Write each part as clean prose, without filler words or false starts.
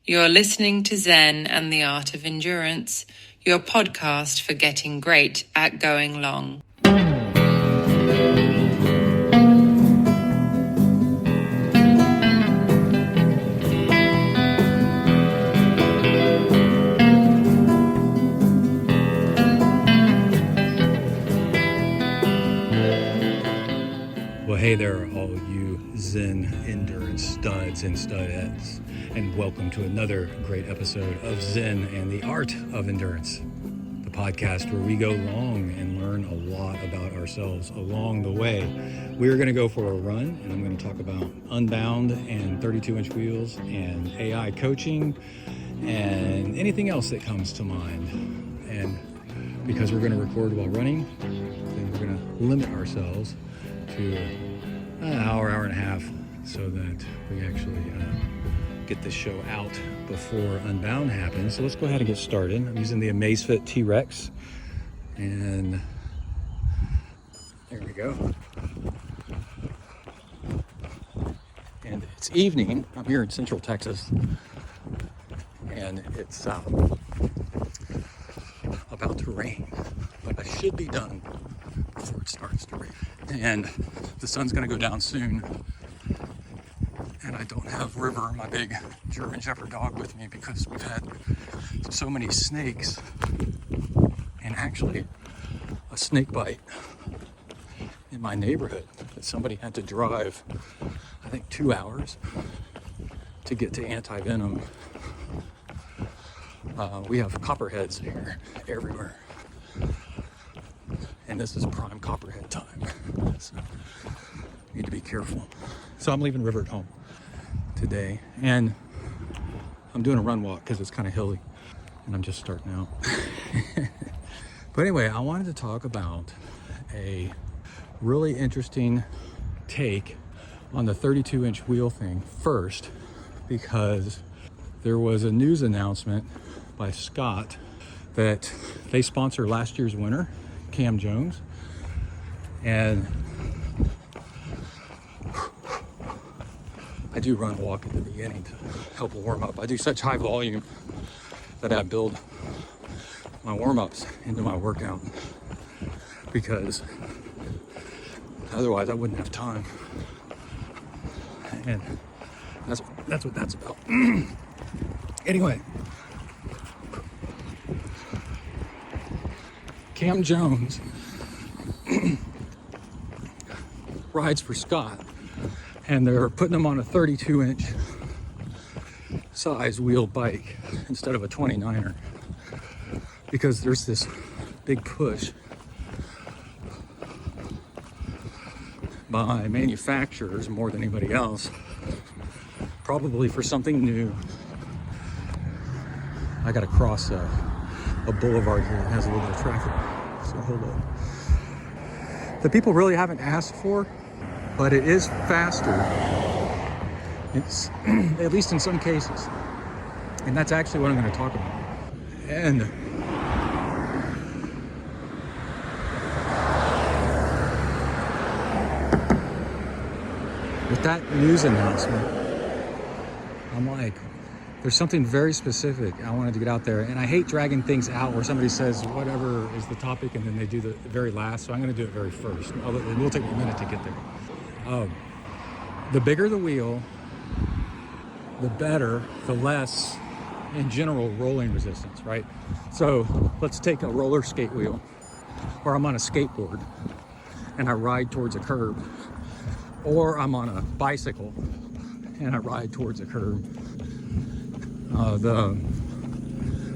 You're listening to Zen and the Art of Endurance, your podcast for getting great at going long. Well, hey there, all you Zen endurance studs and studettes, and welcome to another great episode of Zen and the Art of Endurance, the podcast where we go long and learn a lot about ourselves along the way. We're going to go for a run, and I'm going to talk about Unbound and 32-inch wheels and AI coaching and anything else that comes to mind. And because we're going to record while running, then we're going to limit ourselves to an hour and a half so that we actually get this show out before Unbound happens. So let's go ahead and get started. I'm using the Amazfit T-Rex, and there we go. And it's evening. I'm here in Central Texas, and it's about to rain, but I should be done before it starts to rain. And the sun's gonna go down soon. And I don't have River, my big German Shepherd dog, with me because we've had so many snakes, and actually a snake bite in my neighborhood that somebody had to drive, I think 2 hours to get to anti-venom. We have copperheads here everywhere. And this is prime copperhead time, so need to be careful. So I'm leaving River at home today, and I'm doing a run walk because it's kind of hilly, and I'm just starting out. But anyway, I wanted to talk about a really interesting take on the 32-inch wheel thing first, because there was a news announcement by Scott that they sponsor last year's winner, Cam Jones, and I do run walk at the beginning to help warm up. I do such high volume that I build my warm-ups into my workout, because otherwise I wouldn't have time, and that's what that's about. Anyway, Cam Jones rides for Scott, and they're putting him on a 32-inch size wheel bike instead of a 29er, because there's this big push by manufacturers more than anybody else, probably for something new. I gotta cross a boulevard here that has a little bit of traffic, so hold up. The people really haven't asked for, but it is faster. It's at least in some cases, and that's actually what I'm going to talk about. And with that news announcement, I'm like, there's something very specific I wanted to get out there, and I hate dragging things out where somebody says whatever is the topic and then they do the very last, so I'm going to do it very first. It will take me a minute to get there. The bigger the wheel, the better, the less, in general, rolling resistance, right? So let's take a roller skate wheel, or I'm on a skateboard and I ride towards a curb, or I'm on a bicycle and I ride towards a curb.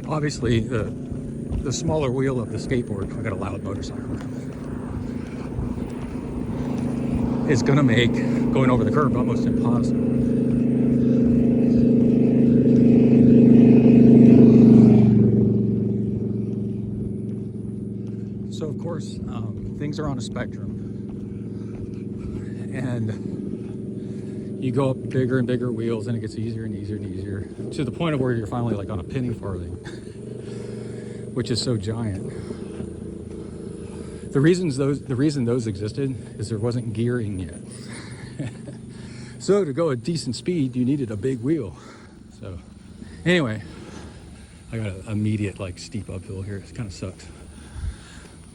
Obviously the smaller wheel of the skateboard, I got a loud motorcycle, is gonna make going over the curb almost impossible. So of course, things are on a spectrum, and you go up bigger and bigger wheels, and it gets easier and easier and easier, to the point of where you're finally like on a penny farthing, which is so giant. The reason those existed is there wasn't gearing yet. So to go at decent speed, you needed a big wheel. So Anyway, I got an immediate like steep uphill here. It kind of sucks.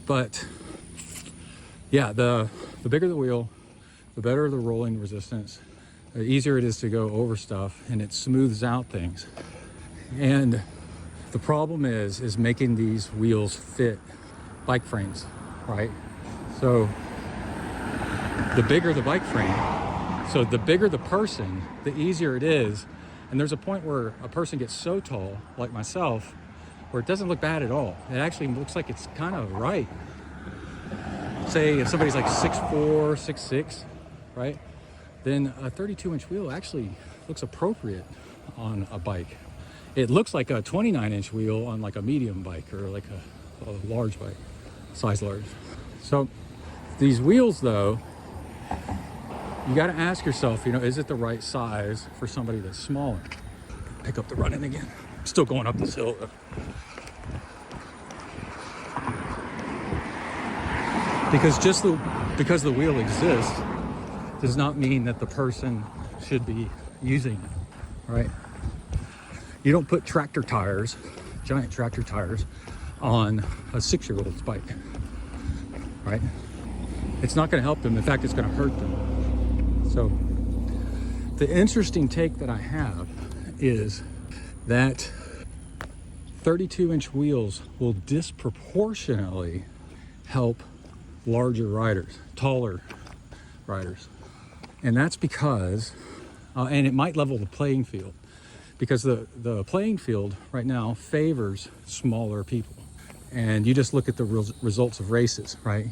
But yeah, the bigger the wheel, the better the rolling resistance, the easier it is to go over stuff, and it smooths out things. And the problem is making these wheels fit bike frames, right? So the bigger the bike frame, so the bigger the person, the easier it is. And there's a point where a person gets so tall, like myself, where it doesn't look bad at all. It actually looks like it's kind of right. Say if somebody's like 6'4", 6'6", right? Then a 32-inch wheel actually looks appropriate on a bike. It looks like a 29-inch wheel on like a medium bike or like a large bike, size large. So these wheels though, you got to ask yourself, is it the right size for somebody that's smaller? Pick up the running again. Still going up this hill though. Because the wheel exists does not mean that the person should be using it, right? You don't put tractor tires, giant tractor tires, on a 6-year-old's bike, right? It's not going to help them. In fact, it's going to hurt them. So the interesting take that I have is that 32-inch wheels will disproportionately help larger riders, taller riders. And that's because, and it might level the playing field, because the playing field right now favors smaller people. And you just look at the results of races, right?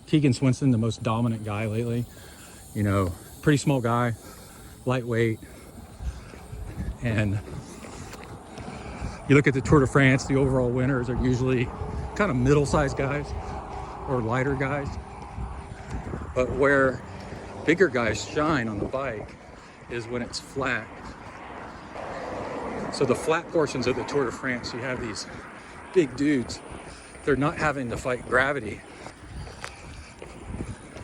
Keegan Swenson, the most dominant guy lately, pretty small guy, lightweight. And you look at the Tour de France, the overall winners are usually kind of middle-sized guys or lighter guys. But where bigger guys shine on the bike is when it's flat. So the flat portions of the Tour de France, you have these big dudes. They're not having to fight gravity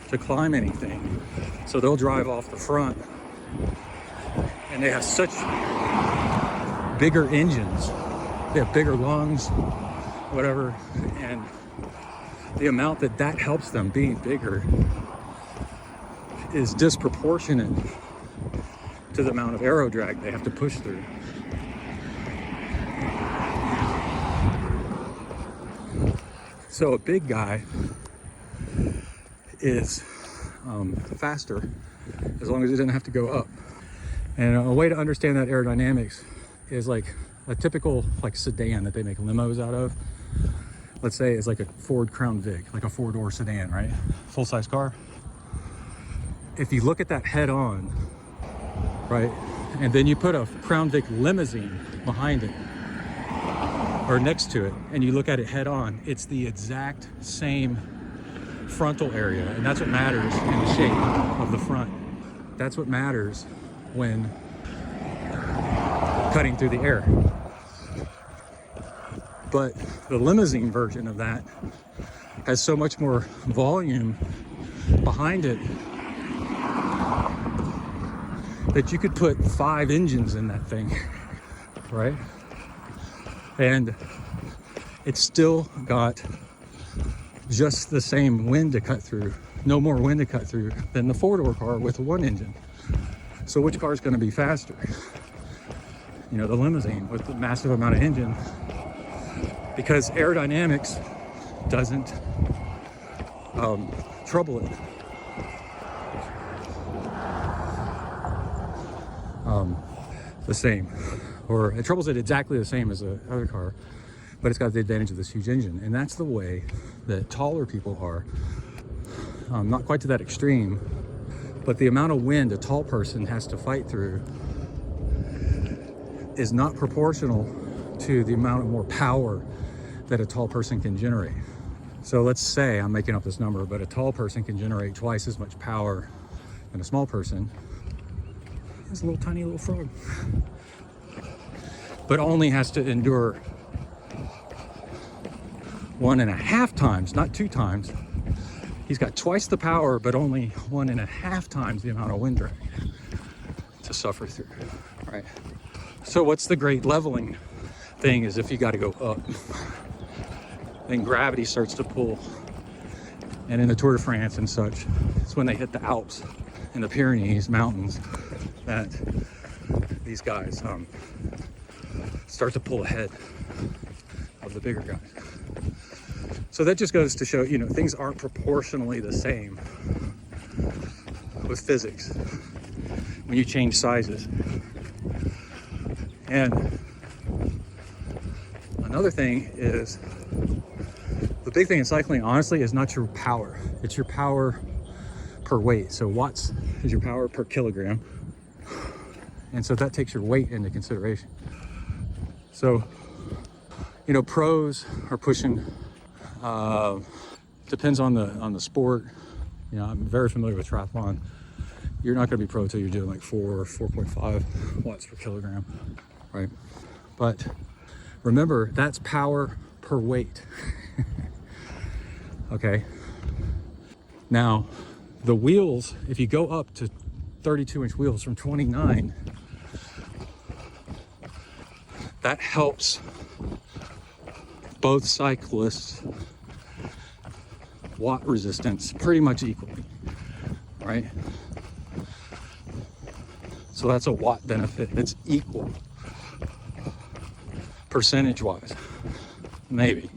to climb anything. So they'll drive off the front. And they have such bigger engines. They have bigger lungs, whatever. And the amount that helps them being bigger is disproportionate to the amount of aero drag they have to push through. So a big guy is faster as long as it doesn't have to go up. And a way to understand that aerodynamics is like a typical sedan that they make limos out of. Let's say it's like a Ford Crown Vic, like a 4-door sedan, right? Full-size car. If you look at that head on, right, and then you put a Crown Vic limousine behind it or next to it, and you look at it head on, it's the exact same frontal area, and that's what matters in the shape of the front. That's what matters when cutting through the air. But the limousine version of that has so much more volume behind it that you could put 5 engines in that thing, right? And it's still got just the same wind to cut through, no more wind to cut through than the 4-door car with 1 engine. So which car is going to be faster? The limousine with the massive amount of engine, because aerodynamics doesn't trouble it. The same, or it troubles it exactly the same as the other car, but it's got the advantage of this huge engine. And that's the way that taller people are. Not quite to that extreme, but the amount of wind a tall person has to fight through is not proportional to the amount of more power that a tall person can generate. So let's say, I'm making up this number, but a tall person can generate twice as much power than a small person. It's a little tiny little frog, but only has to endure 1.5 times, not 2 times. He's got twice the power, but only 1.5 times the amount of wind drag to suffer through, right? So what's the great leveling thing is if you got to go up, then gravity starts to pull. And in the Tour de France and such, it's when they hit the Alps and the Pyrenees mountains that these guys start to pull ahead of the bigger guys. So that just goes to show, things aren't proportionally the same with physics when you change sizes. And another thing is, the big thing in cycling, honestly, is not your power. It's your power per weight. So watts is your power per kilogram. And so that takes your weight into consideration. So, pros are pushing, depends on the sport. I'm very familiar with triathlon. You're not going to be pro till you're doing like 4.5 watts per kilogram, right? But remember, that's power per weight. Okay. Now, the wheels, if you go up to 32-inch wheels from 29, that helps both cyclists watt resistance pretty much equally, right? So that's a watt benefit that's equal percentage-wise, maybe.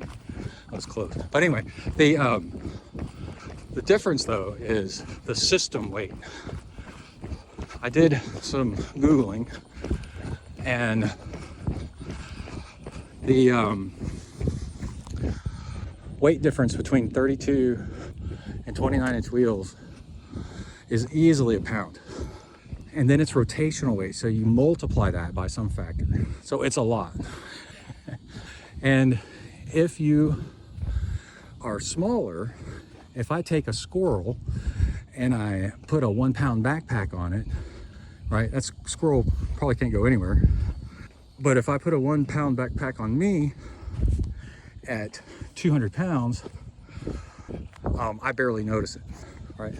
That was close. But anyway, the difference though is the system weight. I did some Googling, and the weight difference between 32 and 29-inch wheels is easily a pound. And then it's rotational weight, so you multiply that by some factor. So it's a lot. And if you are smaller, if I take a squirrel and I put a 1 pound backpack on it, right? That squirrel probably can't go anywhere. But if I put a 1 pound backpack on me at 200 pounds, I barely notice it, right?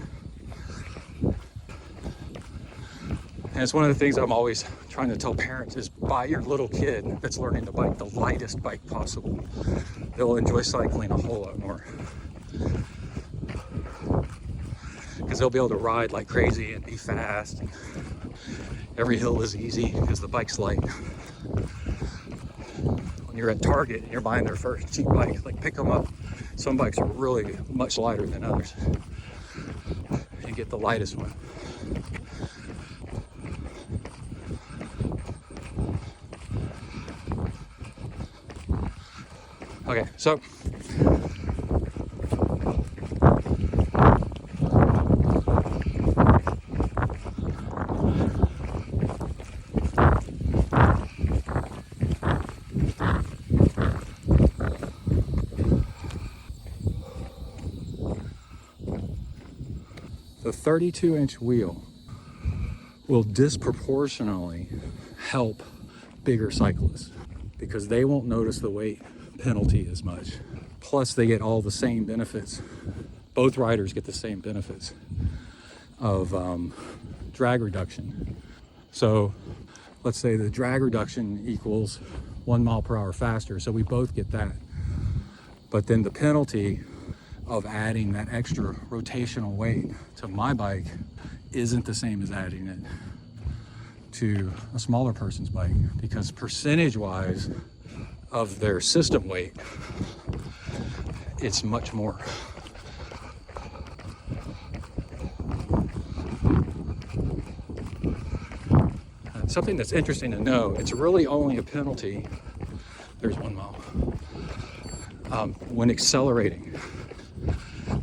And it's one of the things I'm always trying to tell parents is buy your little kid that's learning to bike the lightest bike possible. They'll enjoy cycling a whole lot more. Because they'll be able to ride like crazy and be fast. And every hill is easy because the bike's light. When you're at Target and you're buying their first cheap bike, like pick them up. Some bikes are really much lighter than others. And get the lightest one. Okay, so the 32-inch wheel will disproportionately help bigger cyclists because they won't notice the weight penalty as much. Plus they get all the same benefits. Both riders get the same benefits of drag reduction. So let's say the drag reduction equals 1 mile per hour faster. So we both get that. But then the penalty of adding that extra rotational weight to my bike isn't the same as adding it to a smaller person's bike, because percentage wise of their system weight, it's much more. And something that's interesting to know, it's really only a penalty, there's 1 mile, when accelerating.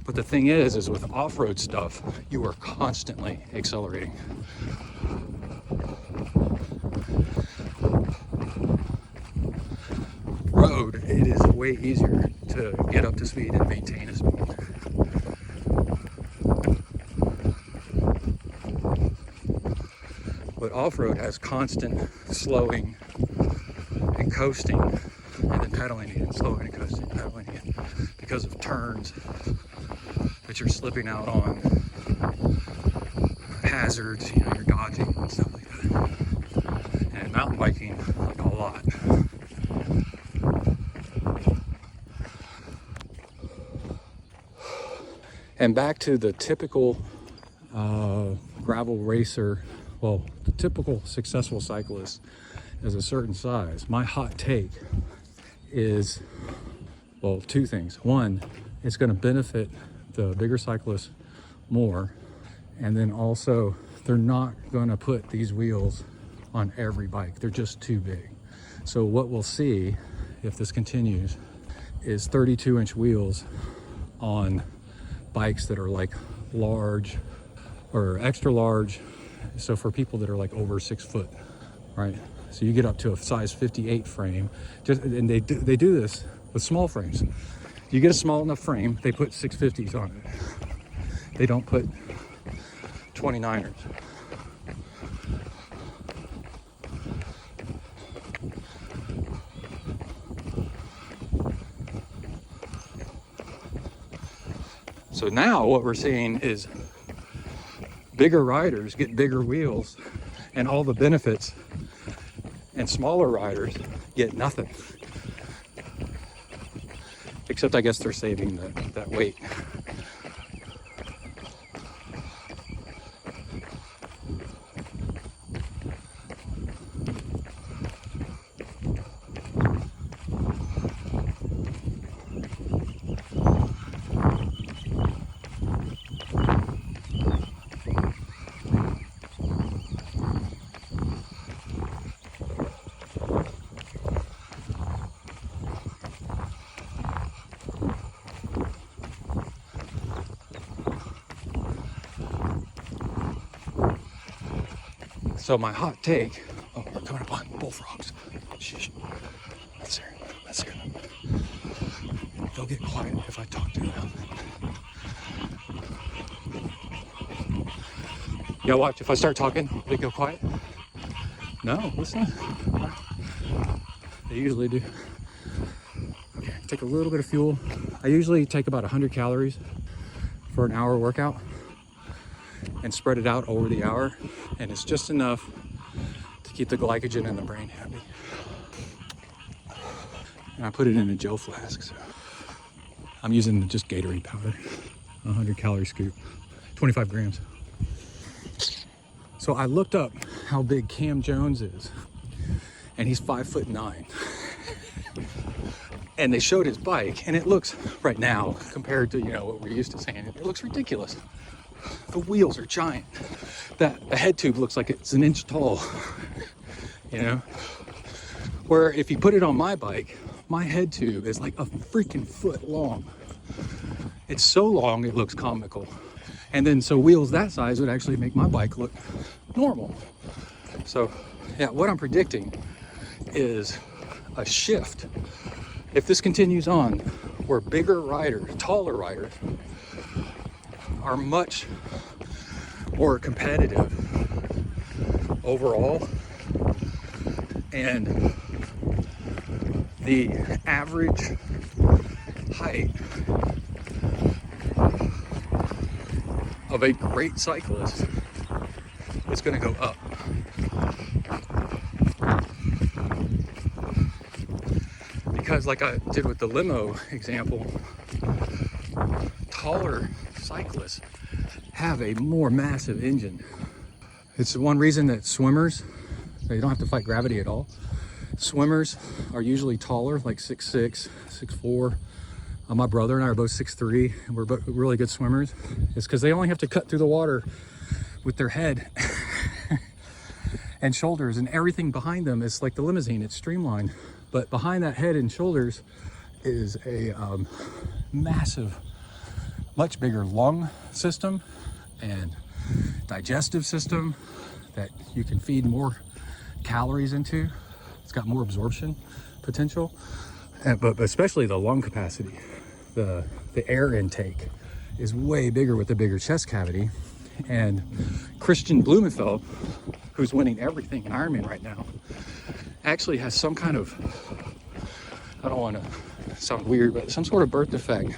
But the thing is with off-road stuff, you are constantly accelerating. Road, it is way easier to get up to speed and maintain a speed. But off-road has constant slowing and coasting, and then pedaling again, slowing and coasting, pedaling again, because of turns that you're slipping out on, hazards, you're dodging and stuff like that. And mountain biking like a lot. And back to the typical gravel racer, well, the typical successful cyclist is a certain size. My hot take is, well, two things. One, it's going to benefit the bigger cyclists more. And then also, they're not going to put these wheels on every bike. They're just too big. So what we'll see, if this continues, is 32-inch wheels on bikes that are like large or extra large. So for people that are like over 6 foot, right? So you get up to a size 58 frame, and they do this with small frames. You get a small enough frame, they put 650s on it. They don't put 29ers. So now what we're seeing is bigger riders get bigger wheels and all the benefits, and smaller riders get nothing. Except I guess they're saving that weight. So my hot take, oh, we're coming up on bullfrogs. Shh. Let's hear them. They'll get quiet if I talk too loud. Yeah, watch, if I start talking, will they go quiet? No, listen. They usually do. Okay, take a little bit of fuel. I usually take about 100 calories for an hour workout and spread it out over the hour. And it's just enough to keep the glycogen in the brain happy. And I put it in a gel flask. So I'm using just Gatorade powder, 100 calorie scoop, 25 grams. So I looked up how big Cam Jones is, and he's 5'9". And they showed his bike, and it looks, right now, compared to, what we're used to seeing, it looks ridiculous. The wheels are giant. The head tube looks like it's an inch tall, Where if you put it on my bike, my head tube is like a freaking foot long. It's so long, it looks comical. And then, so wheels that size would actually make my bike look normal. So, yeah, what I'm predicting is a shift. If this continues on, where bigger riders, taller riders, are much more competitive overall, and the average height of a great cyclist is going to go up. Because like I did with the limo example, taller cyclists have a more massive engine. It's one reason that swimmers, they don't have to fight gravity at all. Swimmers are usually taller, like 6'6", 6'4". My brother and I are both 6'3", and we're both really good swimmers. It's because they only have to cut through the water with their head and shoulders, and everything behind them is like the limousine, it's streamlined. But behind that head and shoulders is a massive, much bigger lung system and digestive system that you can feed more calories into. It's got more absorption potential, but especially the lung capacity. The air intake is way bigger with the bigger chest cavity. And Christian Blumenfeld, who's winning everything in Ironman right now, actually has some kind of, I don't want to sound weird, but some sort of birth defect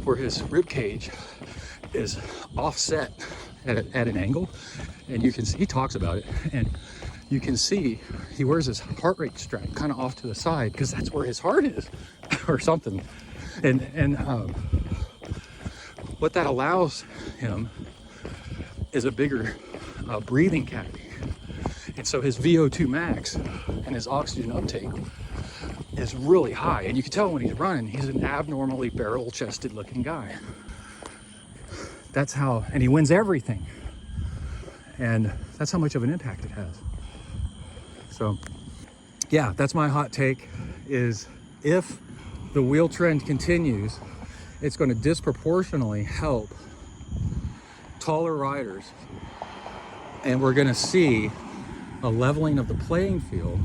where his rib cage is offset at an angle, and you can see, he talks about it, and you can see he wears his heart rate strap kind of off to the side because that's where his heart is or something. And what that allows him is a bigger breathing cavity. And so his VO2 max and his oxygen uptake is really high. And you can tell when he's running, he's an abnormally barrel-chested looking guy. That's how, and he wins everything. And that's how much of an impact it has. So yeah, that's my hot take, is if the wheel trend continues, it's going to disproportionately help taller riders. And we're going to see a leveling of the playing field,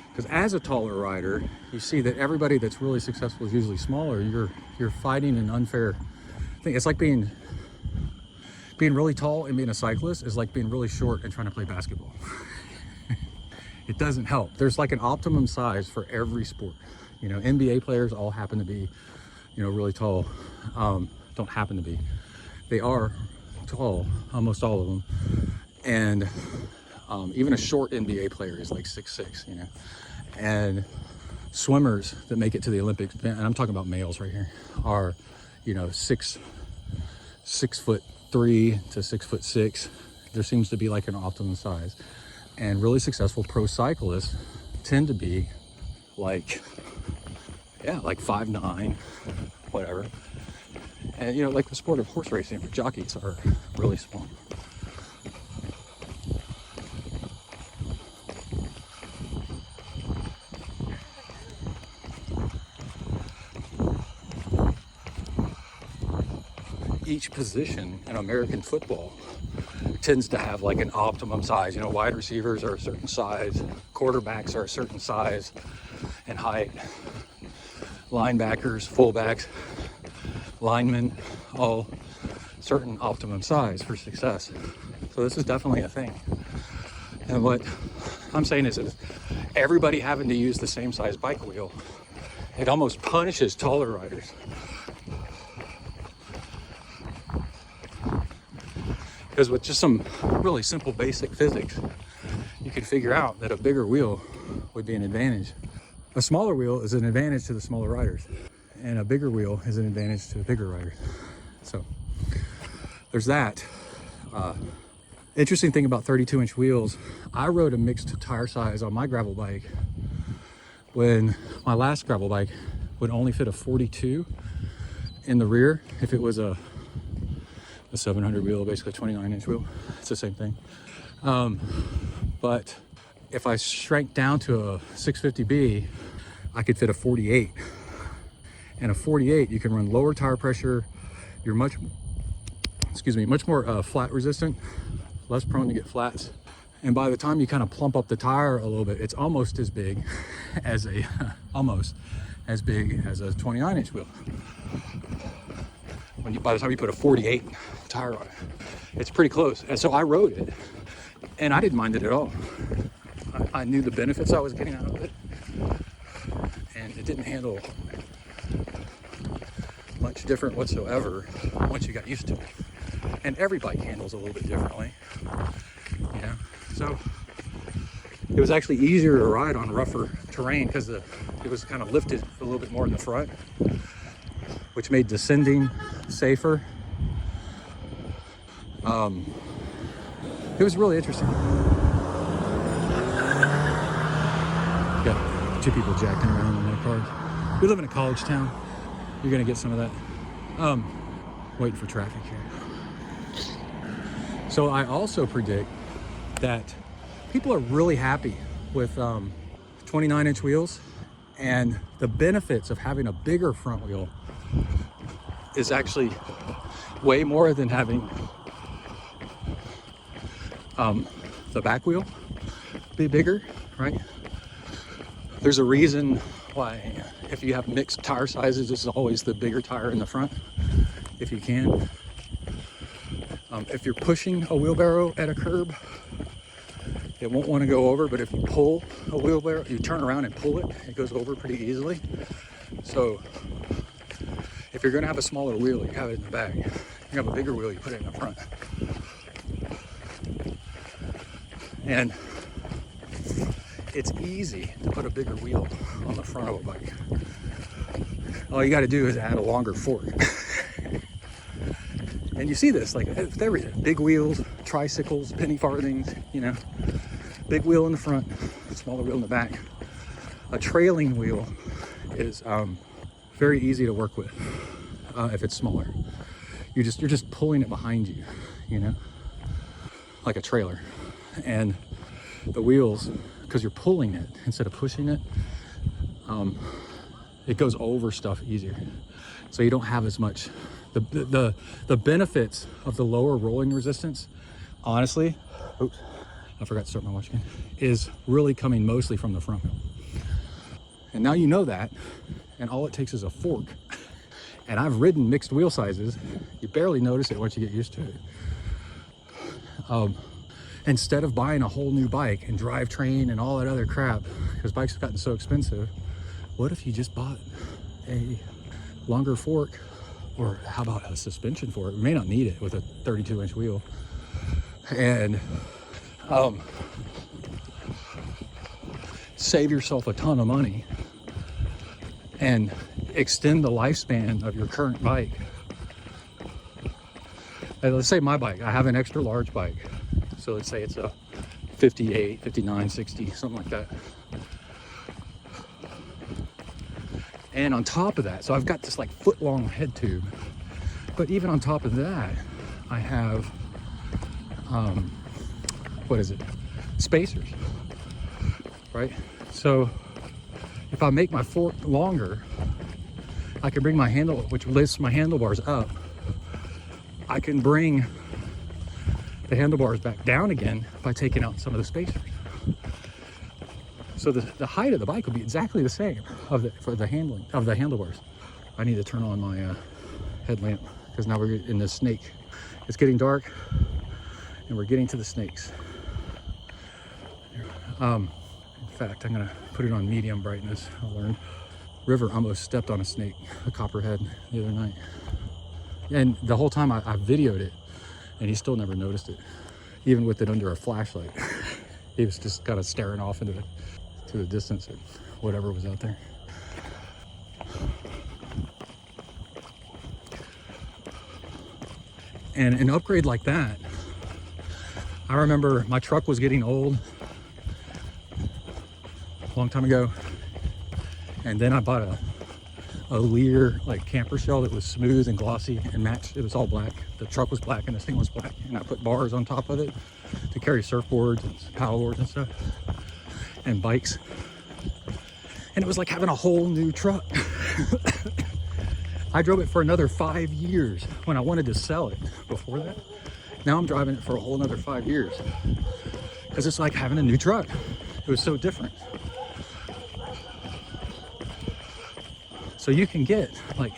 because as a taller rider, you see that everybody that's really successful is usually smaller. You're fighting an unfair thing. It's like being really tall and being a cyclist is like being really short and trying to play basketball. It doesn't help. There's like an optimum size for every sport. You know, NBA players all happen to be, you know, really tall. Don't happen to be. They are tall, almost all of them. And even a short NBA player is like 6'6", you know. And swimmers that make it to the Olympics, and I'm talking about males right here, are, you know, 6'3" to 6'6". There seems to be like an optimum size. And really successful pro cyclists tend to be like, yeah, like 5'9", whatever. And, you know, like the sport of horse racing, jockeys are really small. Each position in American football tends to have like an optimum size. You know, wide receivers are a certain size, quarterbacks are a certain size and height, linebackers, fullbacks, linemen, all certain optimum size for success. So this is definitely a thing. And what I'm saying is that everybody having to use the same size bike wheel, it almost punishes taller riders. Because with just some really simple basic physics, you could figure out that a bigger wheel would be an advantage. A smaller wheel is an advantage to the smaller riders, and a bigger wheel is an advantage to the bigger riders. So there's that. Interesting thing about 32-inch wheels, I rode a mixed tire size on my gravel bike when my last gravel bike would only fit a 42 in the rear. If it was a 700 wheel, basically a 29-inch wheel, it's the same thing. But if I shrank down to a 650B, I could fit a 48. And a 48, you can run lower tire pressure. You're much more flat resistant, less prone to get flats. And by the time you kind of plump up the tire a little bit, it's almost as big as a 29-inch wheel. By the time you put a 48 tire on it, it's pretty close. And so I rode it, and I didn't mind it at all. I knew the benefits I was getting out of it, and it didn't handle much different whatsoever once you got used to it. And every bike handles a little bit differently, you know. So it was actually easier to ride on rougher terrain because it was kind of lifted a little bit more in the front, which made descending safer. It was really interesting. Got two people jacking around in their cars. We live in a college town. You're gonna get some of that. Waiting for traffic here. So I also predict that people are really happy with 29-inch wheels, and the benefits of having a bigger front wheel is actually way more than having the back wheel be bigger, right? There's a reason why if you have mixed tire sizes, it's always the bigger tire in the front, if you can. If you're pushing a wheelbarrow at a curb, it won't want to go over, but if you pull a wheelbarrow, you turn around and pull it, it goes over pretty easily. So if you're going to have a smaller wheel, you have it in the back. You have a bigger wheel, you put it in the front. And it's easy to put a bigger wheel on the front of a bike. All you got to do is add a longer fork. And you see this, like, with everything. Big wheels, tricycles, penny farthings, you know. Big wheel in the front, smaller wheel in the back. A trailing wheel is very easy to work with if it's smaller. You're just pulling it behind you, you know, like a trailer. And the wheels, because you're pulling it instead of pushing it, it goes over stuff easier. So you don't have as much. The benefits of the lower rolling resistance, honestly, oops, I forgot to start my watch again, is really coming mostly from the front wheel. And now you know that, and all it takes is a fork. And I've ridden mixed wheel sizes. You barely notice it once you get used to it. Instead of buying a whole new bike and drivetrain and all that other crap, because bikes have gotten so expensive, what if you just bought a longer fork? Or how about a suspension fork? You may not need it with a 32-inch wheel. And save yourself a ton of money and extend the lifespan of your current bike. And let's say my bike, I have an extra large bike. So let's say it's a 58, 59, 60, something like that. And on top of that, so I've got this like foot-long head tube. But even on top of that, I have, spacers, right? So if I make my fork longer, I can bring my handle, which lifts my handlebars up. I can bring the handlebars back down again by taking out some of the spacers. So the height of the bike will be exactly the same for the handling of the handlebars. I need to turn on my headlamp because now we're in the snake. It's getting dark and we're getting to the snakes. In fact, I'm gonna put it on medium brightness. I learned. River almost stepped on a snake, a copperhead, the other night. And the whole time I videoed it and he still never noticed it, even with it under a flashlight. He was just kind of staring off into to the distance at whatever was out there. And an upgrade like that, I remember my truck was getting old a long time ago, and then I bought a Lear like camper shell that was smooth and glossy and matched. It was all black. The truck was black and this thing was black, and I put bars on top of it to carry surfboards and paddleboards and stuff and bikes, and it was like having a whole new truck. I drove it for another 5 years when I wanted to sell it before that. Now I'm driving it for a whole another 5 years because it's like having a new truck. It was so different. So you can get like,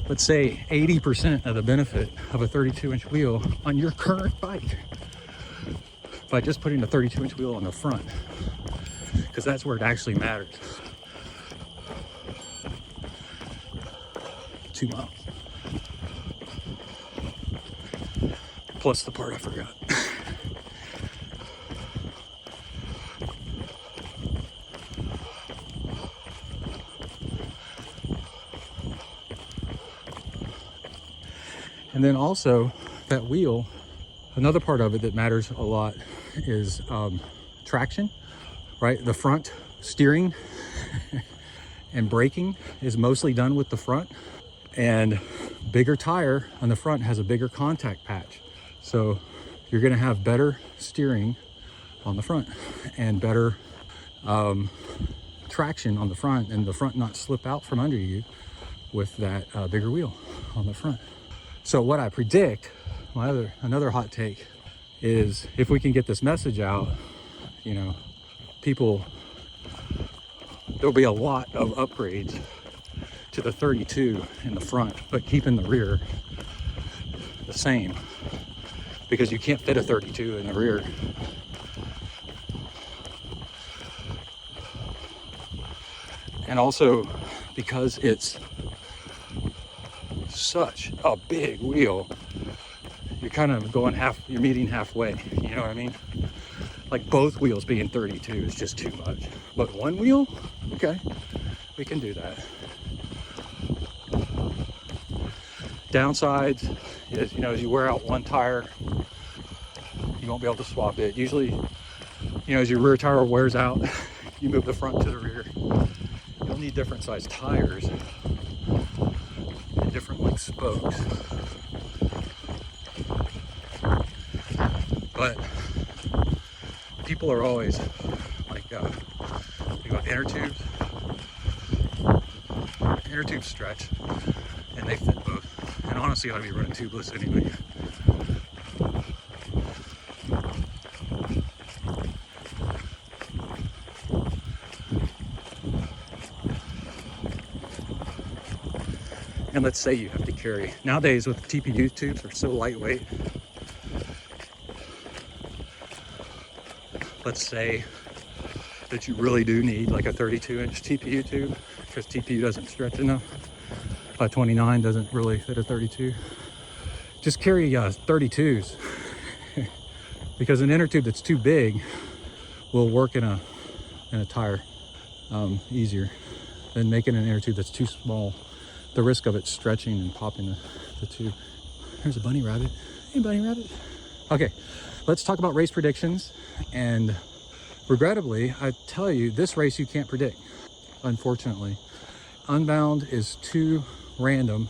let's say 80% of the benefit of a 32-inch wheel on your current bike by just putting a 32-inch wheel on the front, because that's where it actually matters. 2 miles. Plus the part I forgot. And then also that wheel, another part of it that matters a lot is traction, right? The front steering and braking is mostly done with the front, and bigger tire on the front has a bigger contact patch. So you're gonna have better steering on the front and better traction on the front, and the front not slip out from under you with that bigger wheel on the front. So what I predict, another hot take, is if we can get this message out, you know, there'll be a lot of upgrades to the 32 in the front, but keeping the rear the same, because you can't fit a 32 in the rear. And also because it's such a big wheel, you're kind of going you're meeting halfway, you know what I mean? Like both wheels being 32 is just too much. But one wheel, okay, we can do that. Downsides is, as you wear out one tire, you won't be able to swap it. Usually, as your rear tire wears out, you move the front to the rear. You'll need different size tires and different like spokes. But people are always like, you got inner tubes stretch, and they fit both. And honestly, I ought to be running tubeless anyway. And let's say you have to carry. Nowadays with TPU tubes, they're so lightweight. Let's say that you really do need like a 32-inch TPU tube because TPU doesn't stretch enough. 29 doesn't really fit a 32. Just carry 32s because an inner tube that's too big will work in a tire easier than making an inner tube that's too small. The risk of it stretching and popping the tube. There's a bunny rabbit. Hey, bunny rabbit. Okay, let's talk about race predictions. And regrettably, I tell you, this race you can't predict, unfortunately. Unbound is too random.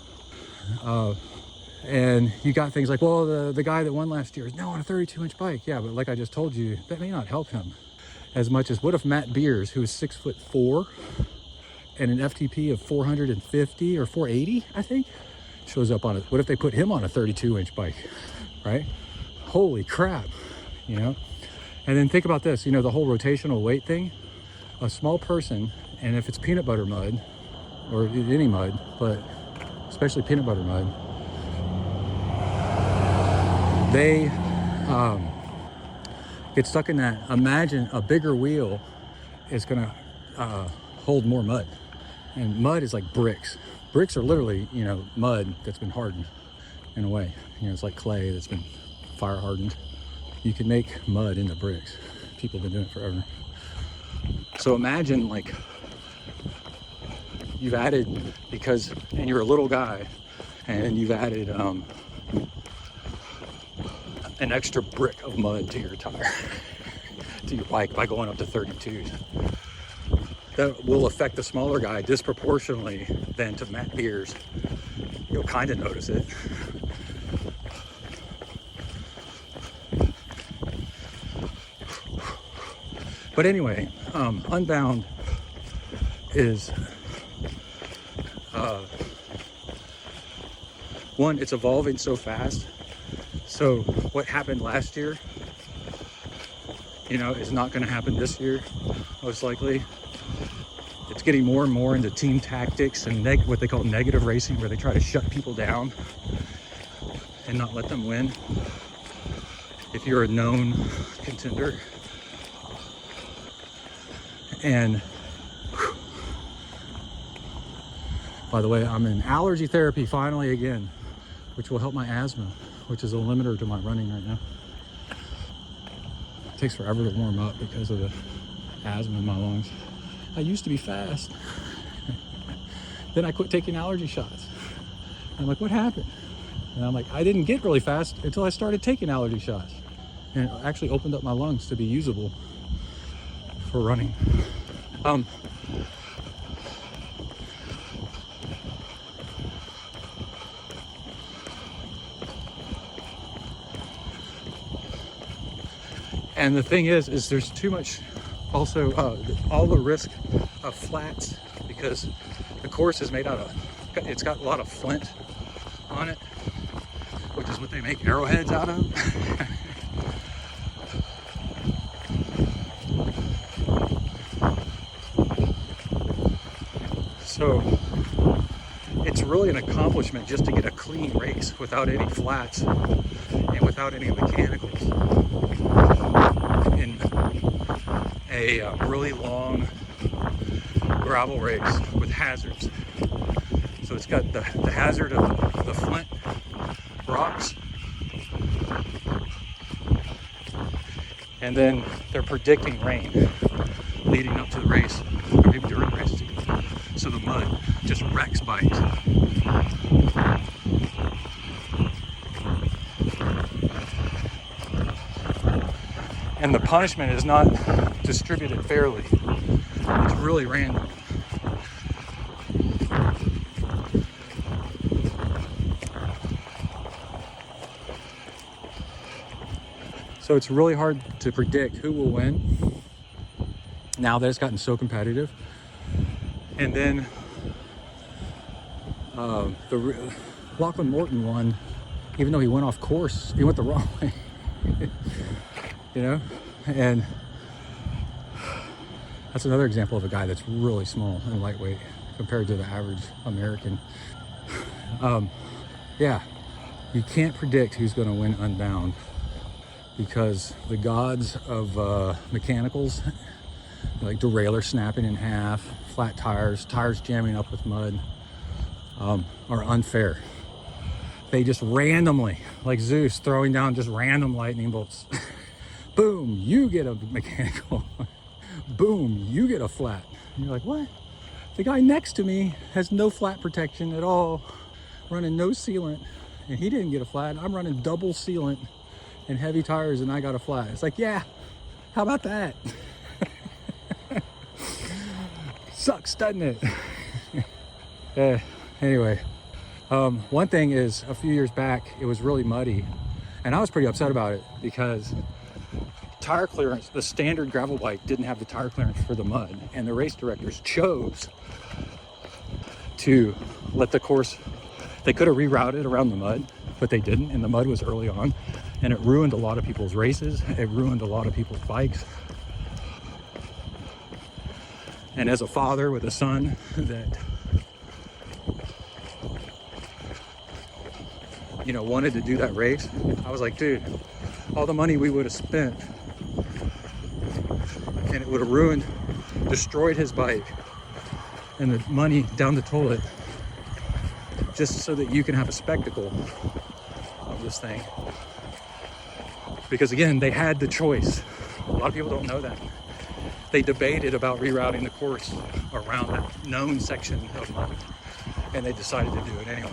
And you got things like, well, the guy that won last year is now on a 32-inch bike. Yeah, but like I just told you, that may not help him as much as what if Matt Beers, who is 6'4", and an FTP of 450 or 480, I think, shows up on it. What if they put him on a 32-inch bike, right? Holy crap, And then think about this, the whole rotational weight thing. A small person, and if it's peanut butter mud, or any mud, but especially peanut butter mud, they get stuck in that. Imagine a bigger wheel is gonna hold more mud. And mud is like bricks. Bricks are literally, mud that's been hardened in a way. It's like clay that's been fire hardened. You can make mud into bricks. People have been doing it forever. So imagine like you've added, and you're a little guy, and you've added an extra brick of mud to your tire, to your bike by going up to 32s. That will affect the smaller guy disproportionately than to Matt Beers. You'll kind of notice it. But anyway, Unbound is, one, it's evolving so fast. So what happened last year, is not going to happen this year, most likely. It's getting more and more into team tactics and what they call negative racing, where they try to shut people down and not let them win if you're a known contender. And by the way, I'm in allergy therapy finally again, which will help my asthma, which is a limiter to my running right now. It takes forever to warm up because of the asthma in my lungs. I used to be fast. Then I quit taking allergy shots. I'm like, what happened? And I'm like, I didn't get really fast until I started taking allergy shots. And it actually opened up my lungs to be usable for running. And the thing is there's too much, also all the risk of flats, because the course is made out of, it's got a lot of flint on it, which is what they make arrowheads out of. So it's really an accomplishment just to get a clean race without any flats and without any mechanicals in a really long gravel race with hazards. So it's got the hazard of the flint rocks And then they're predicting rain leading up to the race, or maybe during the race too. So the mud just wrecks bikes. And the punishment is not distributed fairly. It's really random. So it's really hard to predict who will win now that it's gotten so competitive. And then Lachlan Morton won, even though he went off course. He went the wrong way. You know? And that's another example of a guy that's really small and lightweight compared to the average American. Yeah, you can't predict who's going to win Unbound because the gods of mechanicals, like derailleur snapping in half, flat tires jamming up with mud, are unfair. They just randomly, like Zeus throwing down just random lightning bolts. Boom, you get a mechanical. Boom, you get a flat. And you're like, what? The guy next to me has no flat protection at all, running no sealant, and he didn't get a flat. I'm running double sealant and heavy tires, and I got a flat. It's like, yeah, how about that? Sucks, doesn't it? Anyway, one thing is, a few years back, it was really muddy, and I was pretty upset about it because tire clearance, the standard gravel bike didn't have the tire clearance for the mud, and the race directors chose to let the course, they could have rerouted around the mud, but they didn't, and the mud was early on, and it ruined a lot of people's races. It ruined a lot of people's bikes. And as a father with a son that, you know, wanted to do that race, I was like, dude, all the money we would have spent, and it would have ruined, destroyed his bike, and the money down the toilet, just so that you can have a spectacle of this thing. Because again, they had the choice. A lot of people don't know that. They debated about rerouting the course around that known section of mud, and they decided to do it anyway.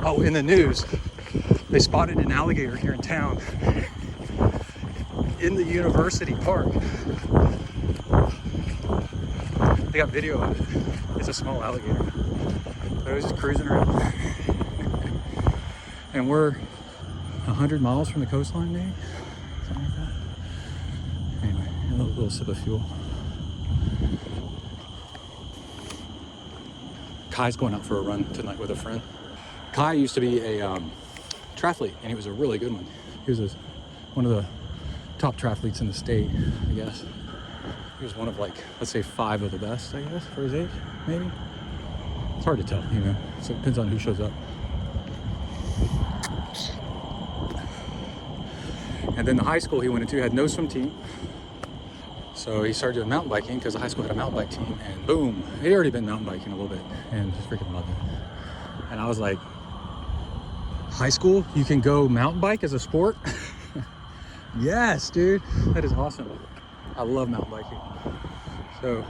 Oh, in the news, they spotted an alligator here in town in the university park. They got video of it. It's a small alligator. But it was just cruising around. And we're 100 miles from the coastline, maybe? Something like that. Anyway, a little sip of fuel. Kai's going out for a run tonight with a friend. Kai used to be a triathlete, and he was a really good one. He was one of the top triathletes in the state, I guess. He was one of, like, let's say 5 of the best, I guess, for his age, maybe. It's hard to tell, you know, so it depends on who shows up. And then the high school he went into had no swim team. So he started doing mountain biking because the high school had a mountain bike team, and boom, he'd already been mountain biking a little bit and just freaking loved it. And I was like, high school, you can go mountain bike as a sport? Yes, dude, that is awesome. I love mountain biking. So,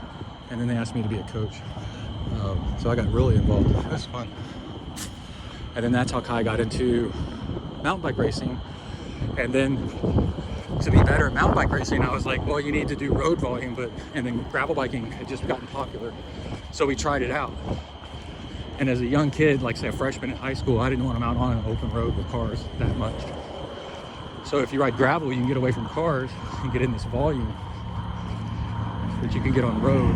and then they asked me to be a coach. So I got really involved. It was fun. And then that's how Kai got into mountain bike racing. And then to be better at mountain bike racing, I was like, well, you need to do road volume, and then gravel biking had just gotten popular. So we tried it out. And as a young kid, like say a freshman in high school, I didn't want to out on an open road with cars that much. So if you ride gravel, you can get away from cars and get in this volume that you can get on road.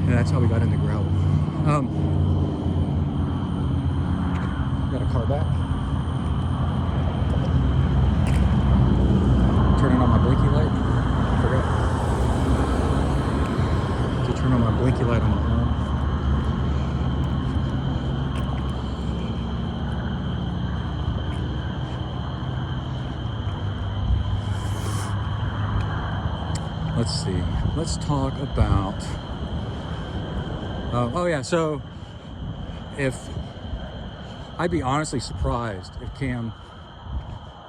And that's how we got into gravel. Got a car back. Turning on my blinky light. Forgot to turn on my blinky light on the horn. Let's see. Let's talk about. Oh yeah. So if I'd be honestly surprised if Cam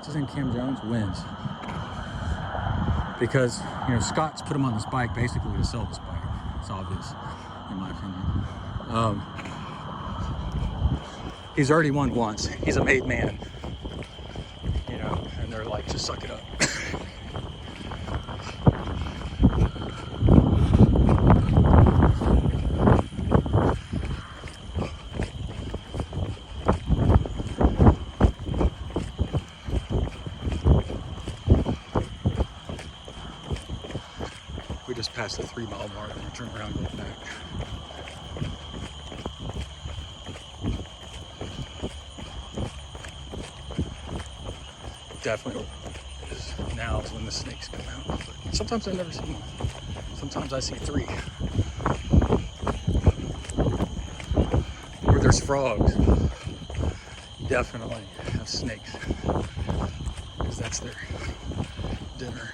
Jones wins, because Scott's put him on this bike basically to sell this bike. It's obvious, in my opinion. He's already won once. He's a made man, and they're like, just suck it up. We just passed the 3-mile mark and turn around and go back. Definitely now is when the snakes come out. But sometimes I never see one. Sometimes I see 3. Where there's frogs, definitely have snakes, because that's their dinner.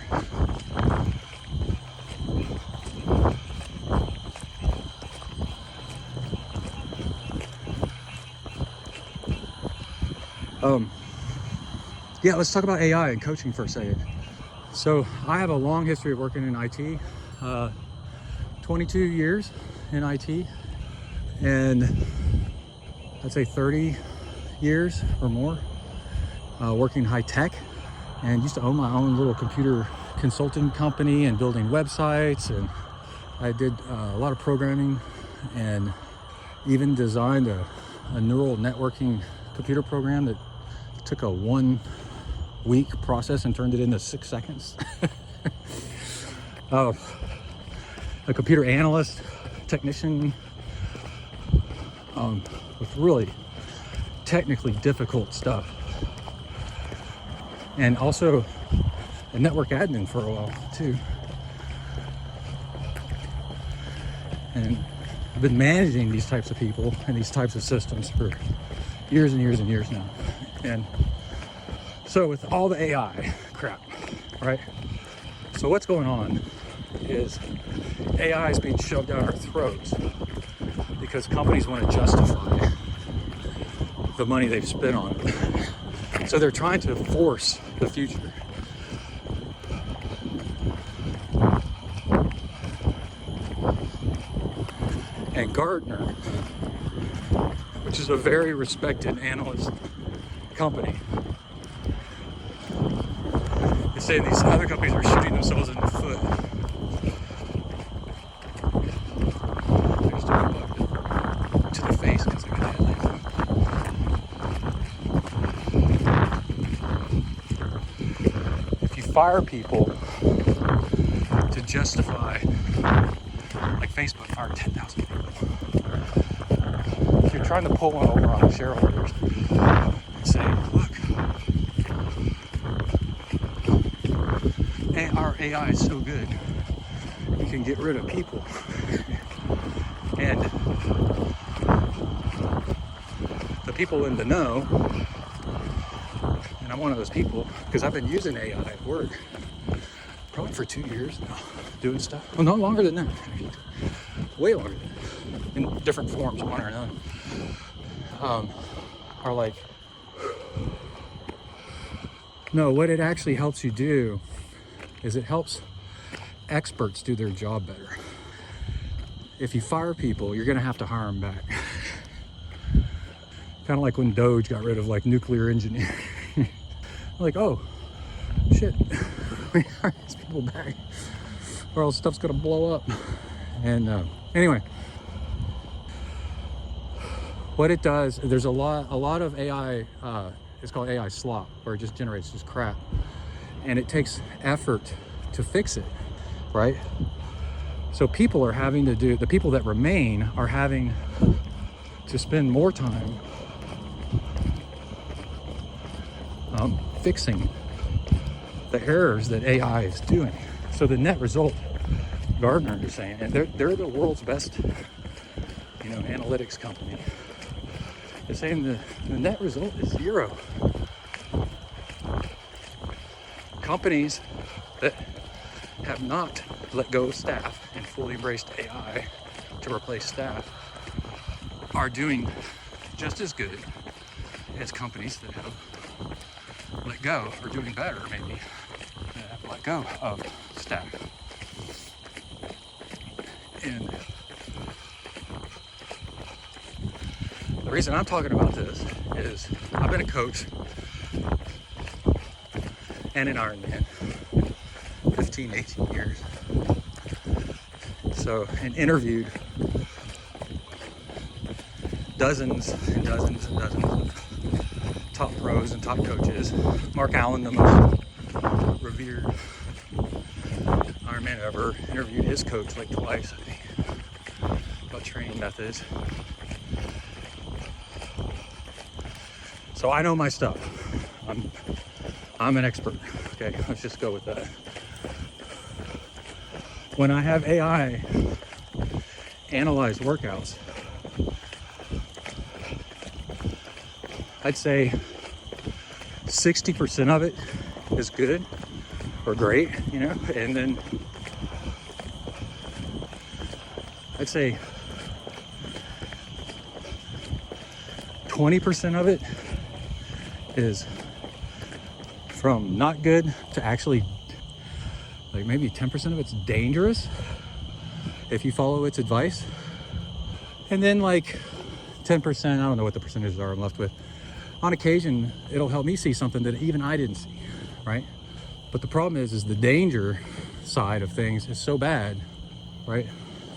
Yeah, let's talk about AI and coaching for a second. So I have a long history of working in IT, 22 years in IT, and I'd say 30 years or more working high tech, and used to own my own little computer consulting company and building websites, and I did a lot of programming and even designed a neural networking computer program that took a 1-week process and turned it into 6 seconds. A computer analyst, technician, with really technically difficult stuff. And also a network admin for a while too. And I've been managing these types of people and these types of systems for years and years and years now. And so with all the AI crap, right? So what's going on is AI is being shoved down our throats because companies want to justify the money they've spent on it. So they're trying to force the future. And Gartner, which is a very respected analyst company, is saying these other companies are shooting themselves in the foot. I just took a bug to the face because I got a headlight. If you fire people to justify, like Facebook fired 10,000 people, if you're trying to pull one over on shareholders and say, look, our AI is so good, we can get rid of people. And the people in the know, and I'm one of those people, because I've been using AI at work probably for 2 years now, doing stuff. Well, no longer than that, actually. Way longer than that, in different forms, one or another. Are like, no, what it actually helps you do is it helps experts do their job better. If you fire people, you're gonna have to hire them back. Kind of like when Doge got rid of like nuclear engineering. Like, oh, shit, we hire these people back or else stuff's gonna blow up. And anyway, what it does, there's a lot of AI, it's called AI slop, where it just generates this crap. And it takes effort to fix it, right? So people are having to do, the people that remain are having to spend more time fixing the errors that AI is doing. So the net result, Gartner is saying, and they're the world's best, analytics company. They're saying the net result is 0. Companies that have not let go of staff and fully embraced AI to replace staff are doing just as good, it's companies that have let go, or doing better maybe, that have let go of staff. And the reason I'm talking about this is I've been a coach and an Ironman 15, 18 years. So, and interviewed dozens and dozens and dozens of top pros and top coaches. Mark Allen, the most revered Ironman ever, interviewed his coach like twice, I think, about training methods. So I know my stuff. I'm an expert. Okay, let's just go with that. When I have AI analyze workouts, I'd say 60% of it is good or great, you know, and then I'd say 20% of it is from not good to actually, like maybe 10% of it's dangerous if you follow its advice. And then like 10%, I don't know what the percentages are I'm left with. On occasion, it'll help me see something that even I didn't see, right? But the problem is the danger side of things is so bad, right?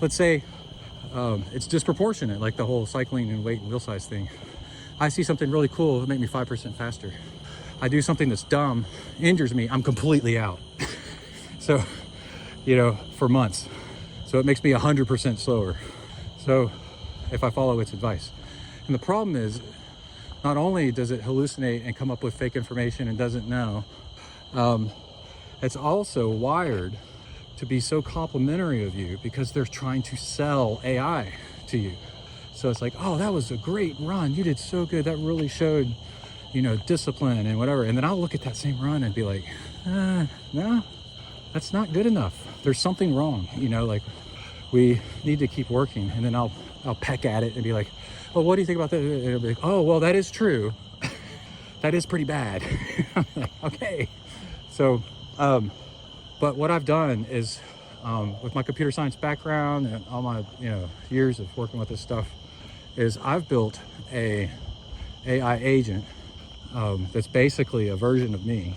Let's say it's disproportionate, like the whole cycling and weight and wheel size thing. I see something really cool, it'll make me 5% faster. I do something that's dumb, injures me, I'm completely out. So, you know, for months. So it makes me 100% slower. So if I follow its advice. And the problem is, not only does it hallucinate and come up with fake information and doesn't know, it's also wired to be so complimentary of you because they're trying to sell AI to you. So it's like, oh, that was a great run. You did so good. That really showed, you know, discipline and whatever. And then I'll look at that same run and be like, no, that's not good enough. There's something wrong. You know, like we need to keep working. And then I'll peck at it and be like, well, what do you think about that? And it'll be like, oh, well, that is true. That is pretty bad. I'm like, okay. So, but what I've done is, with my computer science background and all my, you know, years of working with this stuff, is I've built a AI agent that's basically a version of me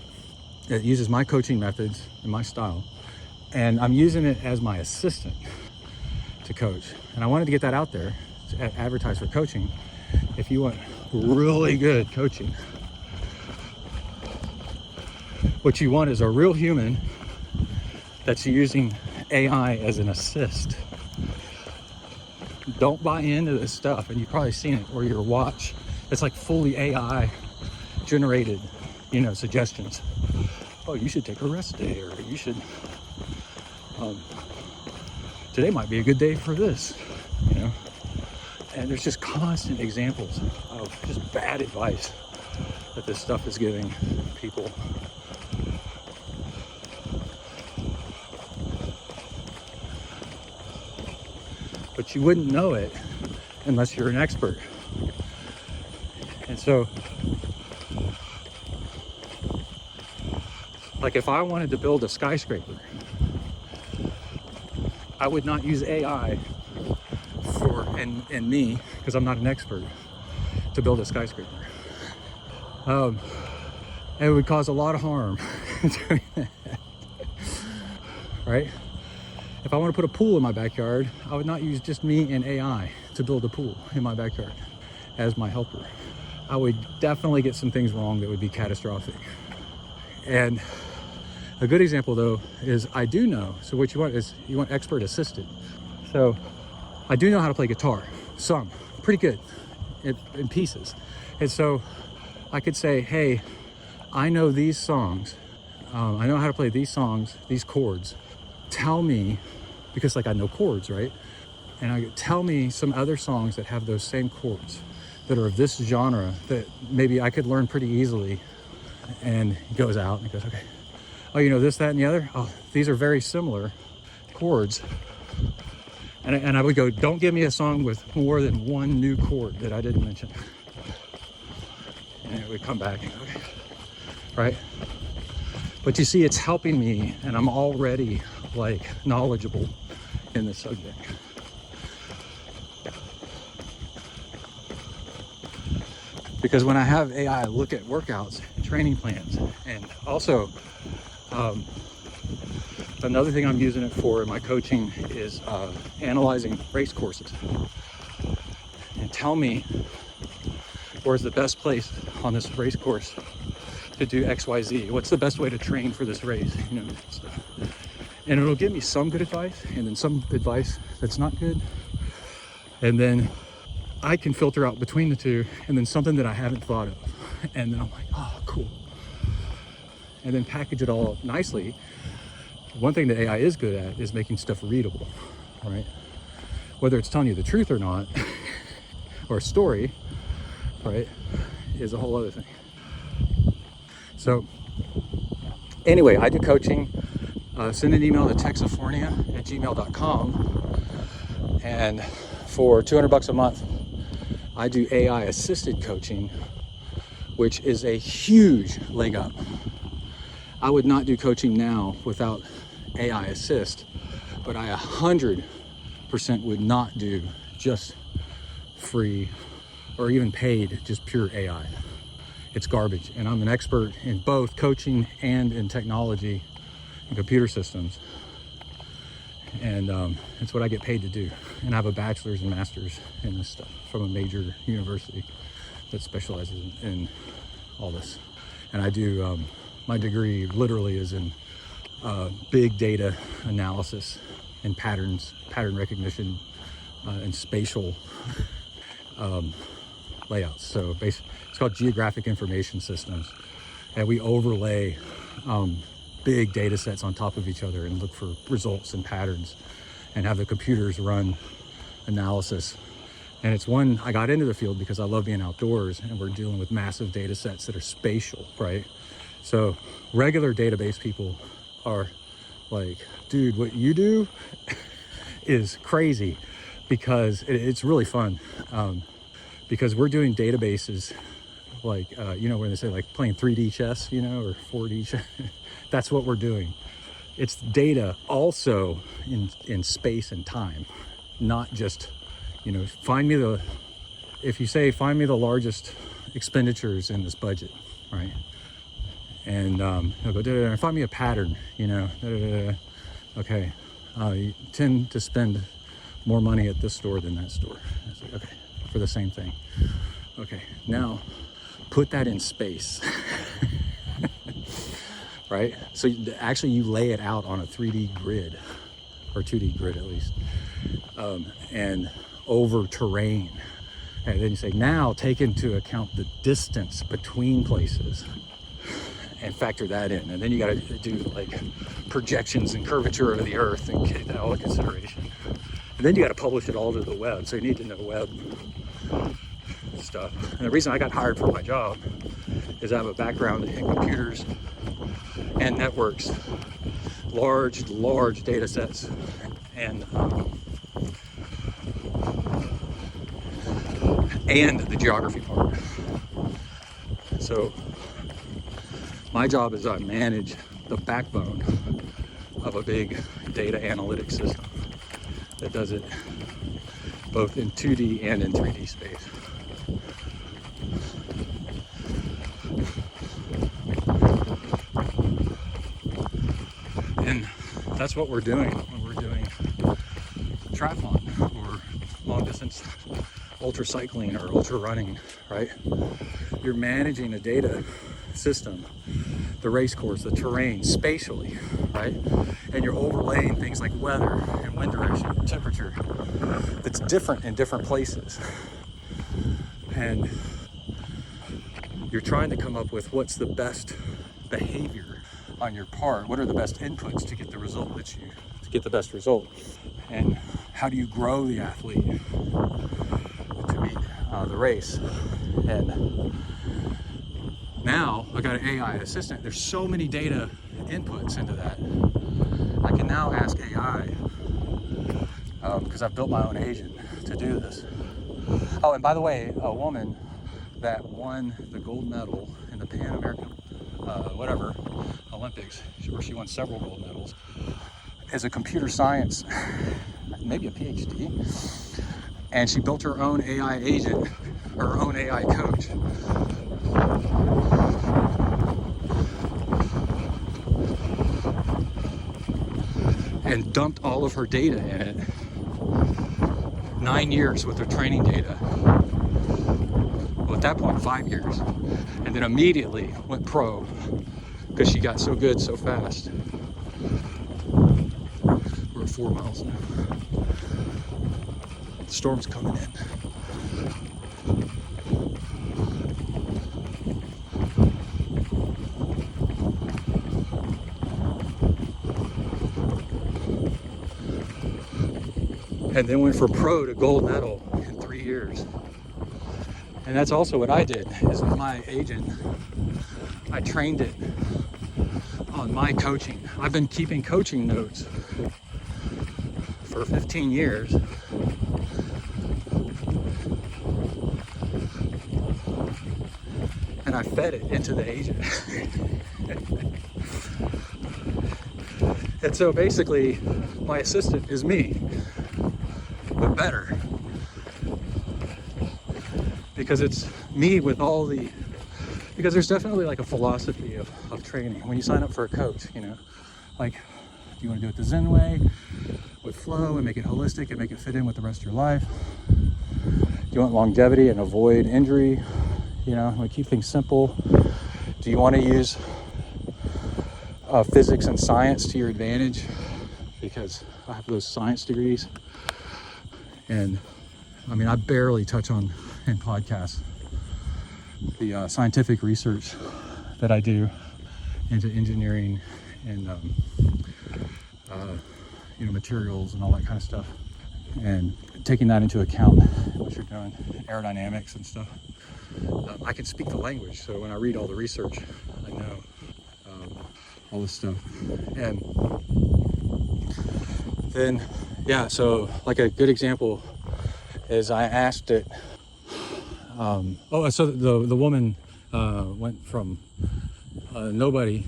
that uses my coaching methods and my style, and I'm using it as my assistant to coach. And I wanted to get that out there to advertise for coaching. If you want really good coaching, what you want is a real human that's using AI as an assist. Don't buy into this stuff, and you've probably seen it where your watch, it's like fully AI generated, you know, suggestions. Oh, you should take a rest day, or you should, today might be a good day for this, you know. And there's just constant examples of just bad advice that this stuff is giving people. But you wouldn't know it unless you're an expert. And so, like if I wanted to build a skyscraper, I would not use AI and me, because I'm not an expert, to build a skyscraper. And it would cause a lot of harm doing that. Right? If I want to put a pool in my backyard, I would not use just me and AI to build a pool in my backyard as my helper. I would definitely get some things wrong that would be catastrophic. And a good example though is I do know, so what you want is you want expert assisted. So I do know how to play guitar, some, pretty good in pieces. And so I could say, hey, I know these songs, I know how to play these songs, these chords. Tell me, because like I know chords, right? And I tell me some other songs that have those same chords that are of this genre that maybe I could learn pretty easily. And he goes out and he goes, okay, oh, you know this, that, and the other? Oh, these are very similar chords. And I would go, don't give me a song with more than one new chord that I didn't mention. And it would come back and go, okay, right? But you see, it's helping me, and I'm already like knowledgeable in the subject. Because when I have AI look at workouts and training plans, and also another thing I'm using it for in my coaching is analyzing race courses and tell me where's the best place on this race course to do XYZ. What's the best way to train for this race? You know, stuff. And it'll give me some good advice and then some advice that's not good. And then I can filter out between the two and then something that I haven't thought of. And then I'm like, oh, cool. And then package it all up nicely. One thing that AI is good at is making stuff readable, right? Whether it's telling you the truth or not, or a story, right, is a whole other thing. So anyway, I do coaching. Send an email to texifornia@gmail.com. And for $200 a month, I do AI assisted coaching, which is a huge leg up. I would not do coaching now without AI assist, but I 100% would not do just free or even paid, just pure AI. It's garbage. And I'm an expert in both coaching and in technology and computer systems. And it's what I get paid to do. And I have a bachelor's and master's in this stuff from a major university that specializes in all this. And I do, my degree literally is in big data analysis and pattern recognition and spatial layouts. So it's called geographic information systems. And we overlay big data sets on top of each other and look for results and patterns and have the computers run analysis. And it's one, I got into the field because I love being outdoors and we're dealing with massive data sets that are spatial, right? So regular database people are like, dude, what you do is crazy, because it's really fun. Because we're doing databases like, you know, when they say like playing 3D chess, you know, or 4D chess, that's what we're doing. It's data also in space and time, not just, you know, if you say, find me the largest expenditures in this budget, right? And he'll go, and find me a pattern, you know, okay, you tend to spend more money at this store than that store. I was like, okay, for the same thing. Okay, now put that in space, right? So actually you lay it out on a 3D grid, or 2D grid at least, and over terrain. And then you say, now take into account the distance between places and factor that in. And then you got to do like projections and curvature of the earth and take that all into consideration. And then you got to publish it all to the web. So you need to know web stuff. And the reason I got hired for my job is I have a background in computers and networks, large data sets, and the geography part. So my job is I manage the backbone of a big data analytics system that does it both in 2D and in 3D space. And that's what we're doing when we're doing triathlon or long distance ultra cycling or ultra running, right? You're managing a data system, the race course, the terrain, spatially, right? And you're overlaying things like weather and wind direction, temperature, that's different in different places. And you're trying to come up with what's the best behavior on your part, what are the best inputs to get the result to get the best result, and how do you grow the athlete to meet the race. And now I got an AI assistant. There's so many data inputs into that. I can now ask AI, because I've built my own agent to do this. Oh, and by the way, a woman that won the gold medal in the Pan American Olympics, where she won several gold medals, as a computer science, maybe a PhD, and she built her own AI agent, her own AI coach. And dumped all of her data in it. 9 years worth of training data. Well, at that point, 5 years. And then immediately went pro because she got so good so fast. We're at 4 miles now. The storm's coming in. And then went from pro to gold medal in 3 years. And that's also what I did, is with my agent, I trained it on my coaching. I've been keeping coaching notes for 15 years. And I fed it into the agent. And so basically, my assistant is me, but better. Because it's me with all the, because there's definitely like a philosophy of training. When you sign up for a coach, you know, like, do you want to do it the Zen way, with flow, and make it holistic and make it fit in with the rest of your life? Do you want longevity and avoid injury? You know, like keep things simple. Do you want to use physics and science to your advantage? Because I have those science degrees. And I mean, I barely touch on in podcasts the scientific research that I do into engineering and materials and all that kind of stuff, and taking that into account what you're doing, aerodynamics and stuff. I can speak the language, so when I read all the research, I know all this stuff. And then, yeah, so like a good example is I asked it, so the woman went from nobody.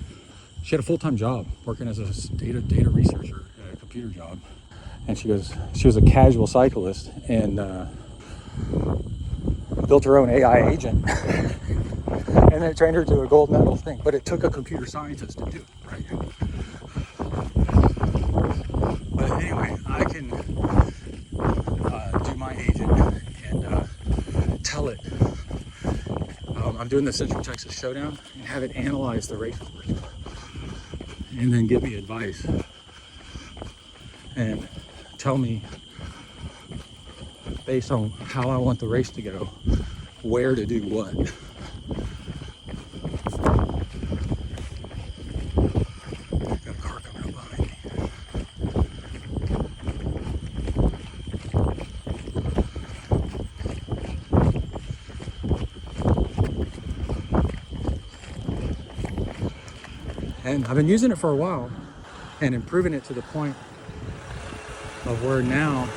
She had a full-time job working as a data researcher at a computer job, and she was a casual cyclist and built her own AI agent, and then trained her to a gold medal thing. But it took a computer scientist to do it, right? But anyway, I can do my agent and tell it I'm doing the Central Texas Showdown, and have it analyze the race course and then give me advice and tell me, based on how I want the race to go, where to do what. Got a car coming up behind me. And I've been using it for a while and improving it to the point of where now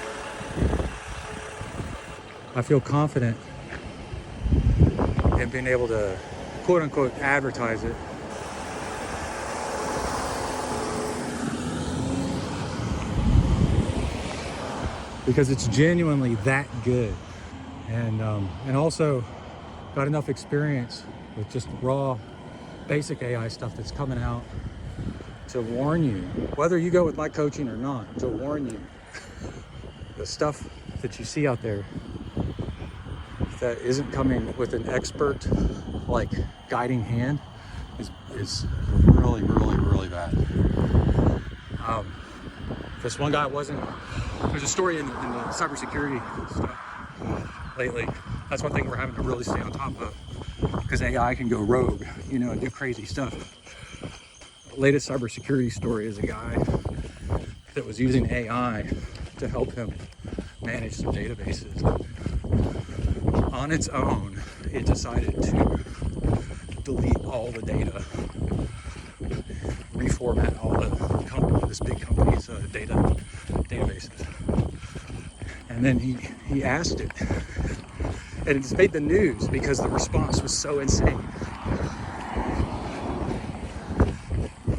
I feel confident in being able to quote unquote advertise it. Because it's genuinely that good. And also got enough experience with just raw basic AI stuff that's coming out to warn you, whether you go with my coaching or not, to warn you the stuff that you see out there that isn't coming with an expert like guiding hand is really, really, really bad. This one guy there's a story in the cybersecurity stuff lately. That's one thing we're having to really stay on top of, because AI can go rogue, and do crazy stuff. The latest cybersecurity story is a guy that was using AI to help him manage some databases. On its own, it decided to delete all the data, reformat all this big company's databases. And then he asked it And it's made the news because the response was so insane.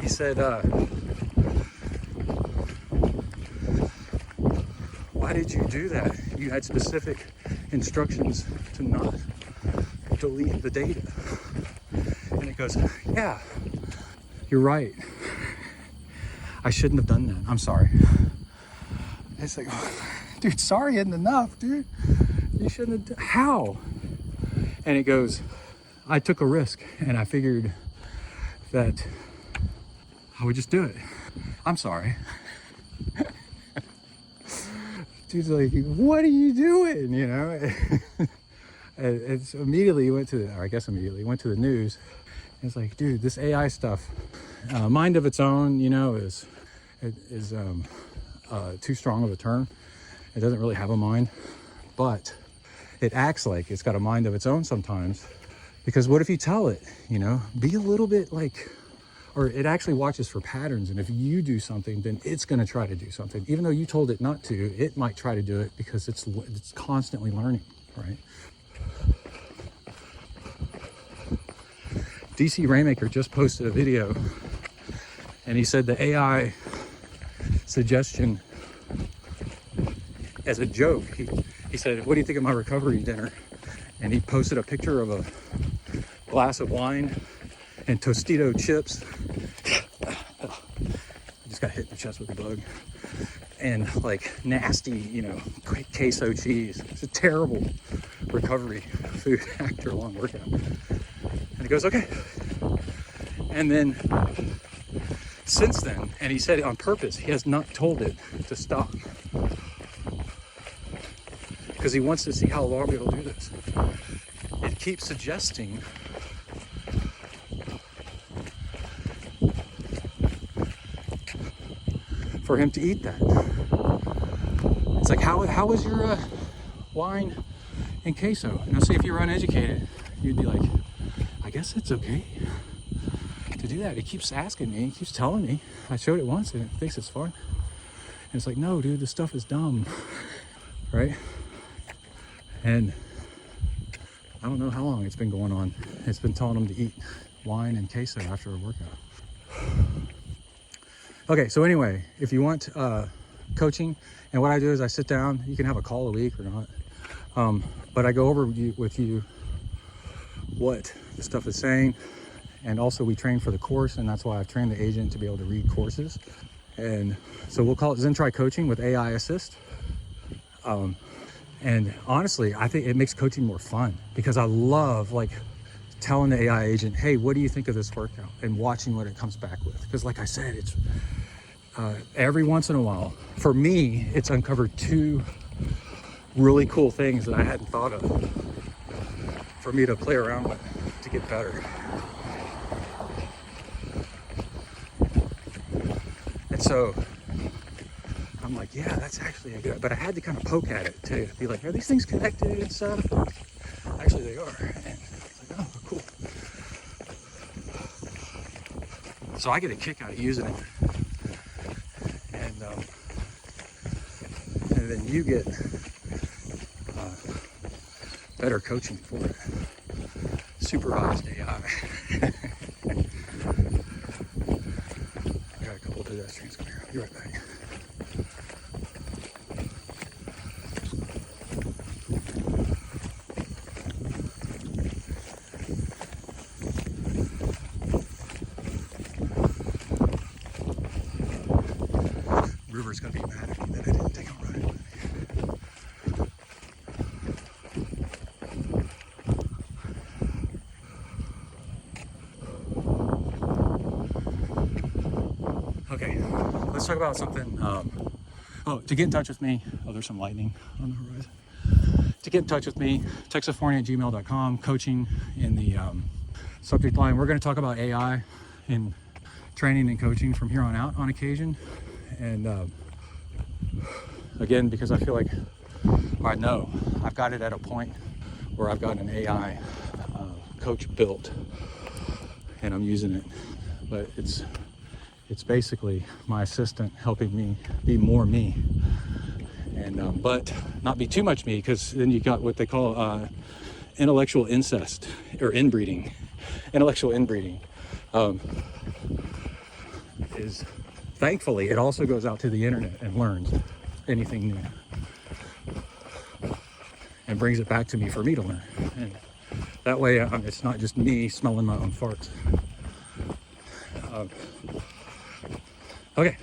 He said, why did you do that? You had specific instructions to not delete the data. And it goes, yeah, you're right. I shouldn't have done that. I'm sorry. It's like, dude, sorry isn't enough, dude. You shouldn't have. How? And it goes, I took a risk and I figured that I would just do it. I'm sorry. Dude's like, what are you doing? You know? It's immediately went to the news. It's like, dude, this AI stuff, mind of its own, you know, is too strong of a term. It doesn't really have a mind, but it acts like it's got a mind of its own sometimes. Because what if you tell it, you know, be a little bit like, or it actually watches for patterns, and if you do something, then it's going to try to do something. Even though you told it not to, it might try to do it because it's constantly learning, right? DC Rainmaker just posted a video, and he said the AI suggestion as a joke. He said, what do you think of my recovery dinner? And he posted a picture of a glass of wine and Tostito chips. I just got hit in the chest with a bug. And like nasty, you know, queso cheese. It's a terrible recovery food after a long workout. And he goes, okay. And then since then, and he said it on purpose, he has not told it to stop. Because he wants to see how long it'll do this. It keeps suggesting for him to eat that. It's like, how was your wine and queso? Now, see, if you were uneducated, you'd be like, I guess it's okay to do that. It keeps asking me, it keeps telling me. I showed it once and it thinks it's fun. And it's like, no, dude, this stuff is dumb, right? And I don't know how long it's been going on. It's been telling them to eat wine and queso after a workout. Okay, so anyway, if you want coaching, and what I do is I sit down, you can have a call a week or not, but I go over with you what the stuff is saying, and also we train for the course, and that's why I've trained the agent to be able to read courses. And so we'll call it Zen Try Coaching with AI Assist. And honestly, I think it makes coaching more fun because I love like telling the AI agent, hey, what do you think of this workout? And watching what it comes back with. Because like I said, it's every once in a while, for me, it's uncovered two really cool things that I hadn't thought of for me to play around with to get better. And so I'm like, yeah, that's actually a good, but I had to kind of poke at it to be like, are these things connected and stuff? Actually, they are. And it's like, oh, cool. So I get a kick out of using it. And then you get better coaching for it. Supervised AI. I got a couple of pedestrians coming here. I'll be right back. River's gonna be mad at me that I didn't take him riding with me. Okay, let's talk about something. To get in touch with me, there's some lightning on the horizon. To get in touch with me, texafornia@gmail.com, coaching in the subject line. We're gonna talk about AI in training and coaching from here on out on occasion. And again, because I feel like, or I know, I've got it at a point where I've got an AI coach built and I'm using it, but it's basically my assistant helping me be more me. and but not be too much me, because then you got what they call intellectual incest or inbreeding. Intellectual inbreeding is, thankfully, it also goes out to the internet and learns anything new and brings it back to me for me to learn. And that way, it's not just me smelling my own farts. Okay,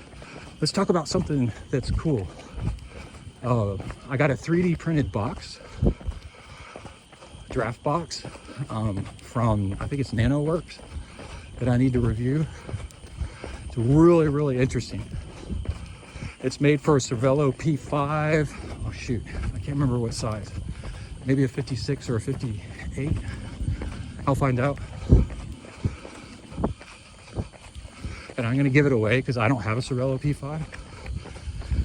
let's talk about something that's cool. I got a 3D printed box, draft box, from, I think it's NanoWorks, that I need to review. It's really, really interesting. It's made for a Cervelo P5. Oh shoot, I can't remember what size. Maybe a 56 or a 58. I'll find out. And I'm gonna give it away because I don't have a Cervelo P5,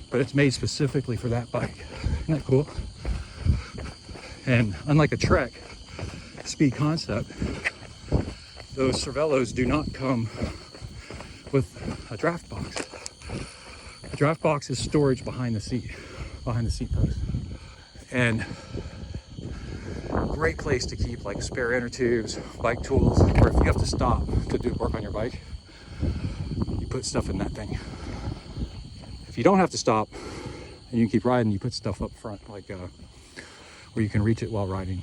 but it's made specifically for that bike. Isn't that cool? And unlike a Trek Speed Concept, those Cervelos do not come with a draft box. A draft box is storage behind the seat post. And great place to keep like spare inner tubes, bike tools, or if you have to stop to do work on your bike, you put stuff in that thing. If you don't have to stop and you can keep riding, you put stuff up front, like where you can reach it while riding,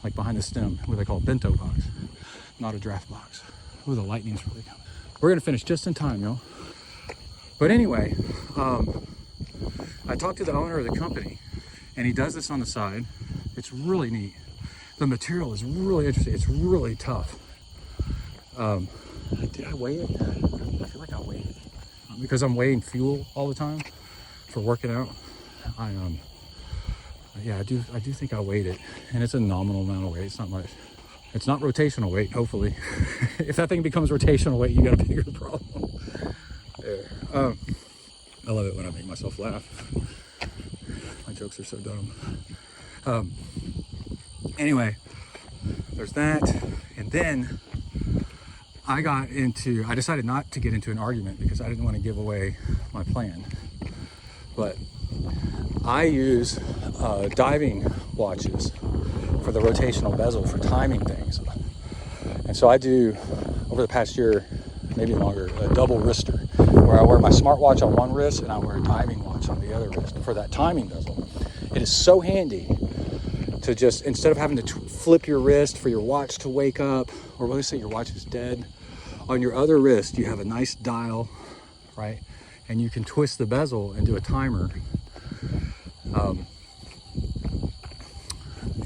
like behind the stem, what they call bento box, not a draft box. Ooh, the lightning's really coming. We're gonna finish just in time, y'all. But anyway, I talked to the owner of the company, and he does this on the side. It's really neat. The material is really interesting. It's really tough. Did I weigh it? I feel like I weighed it. Because I'm weighing fuel all the time for working out. I do think I weighed it, and it's a nominal amount of weight. It's not much. It's not rotational weight, hopefully. If that thing becomes rotational weight, you got a bigger problem. Yeah. I love it when I make myself laugh. My jokes are so dumb. Anyway, there's that. And then I decided not to get into an argument because I didn't want to give away my plan. But I use diving watches for the rotational bezel for timing things. And so I do, over the past year, maybe longer, a double wrister, where I wear my smartwatch on one wrist and I wear a diving watch on the other wrist for that timing bezel. It is so handy to just, instead of having to flip your wrist for your watch to wake up, or let's say your watch is dead, on your other wrist you have a nice dial, right? And you can twist the bezel and do a timer.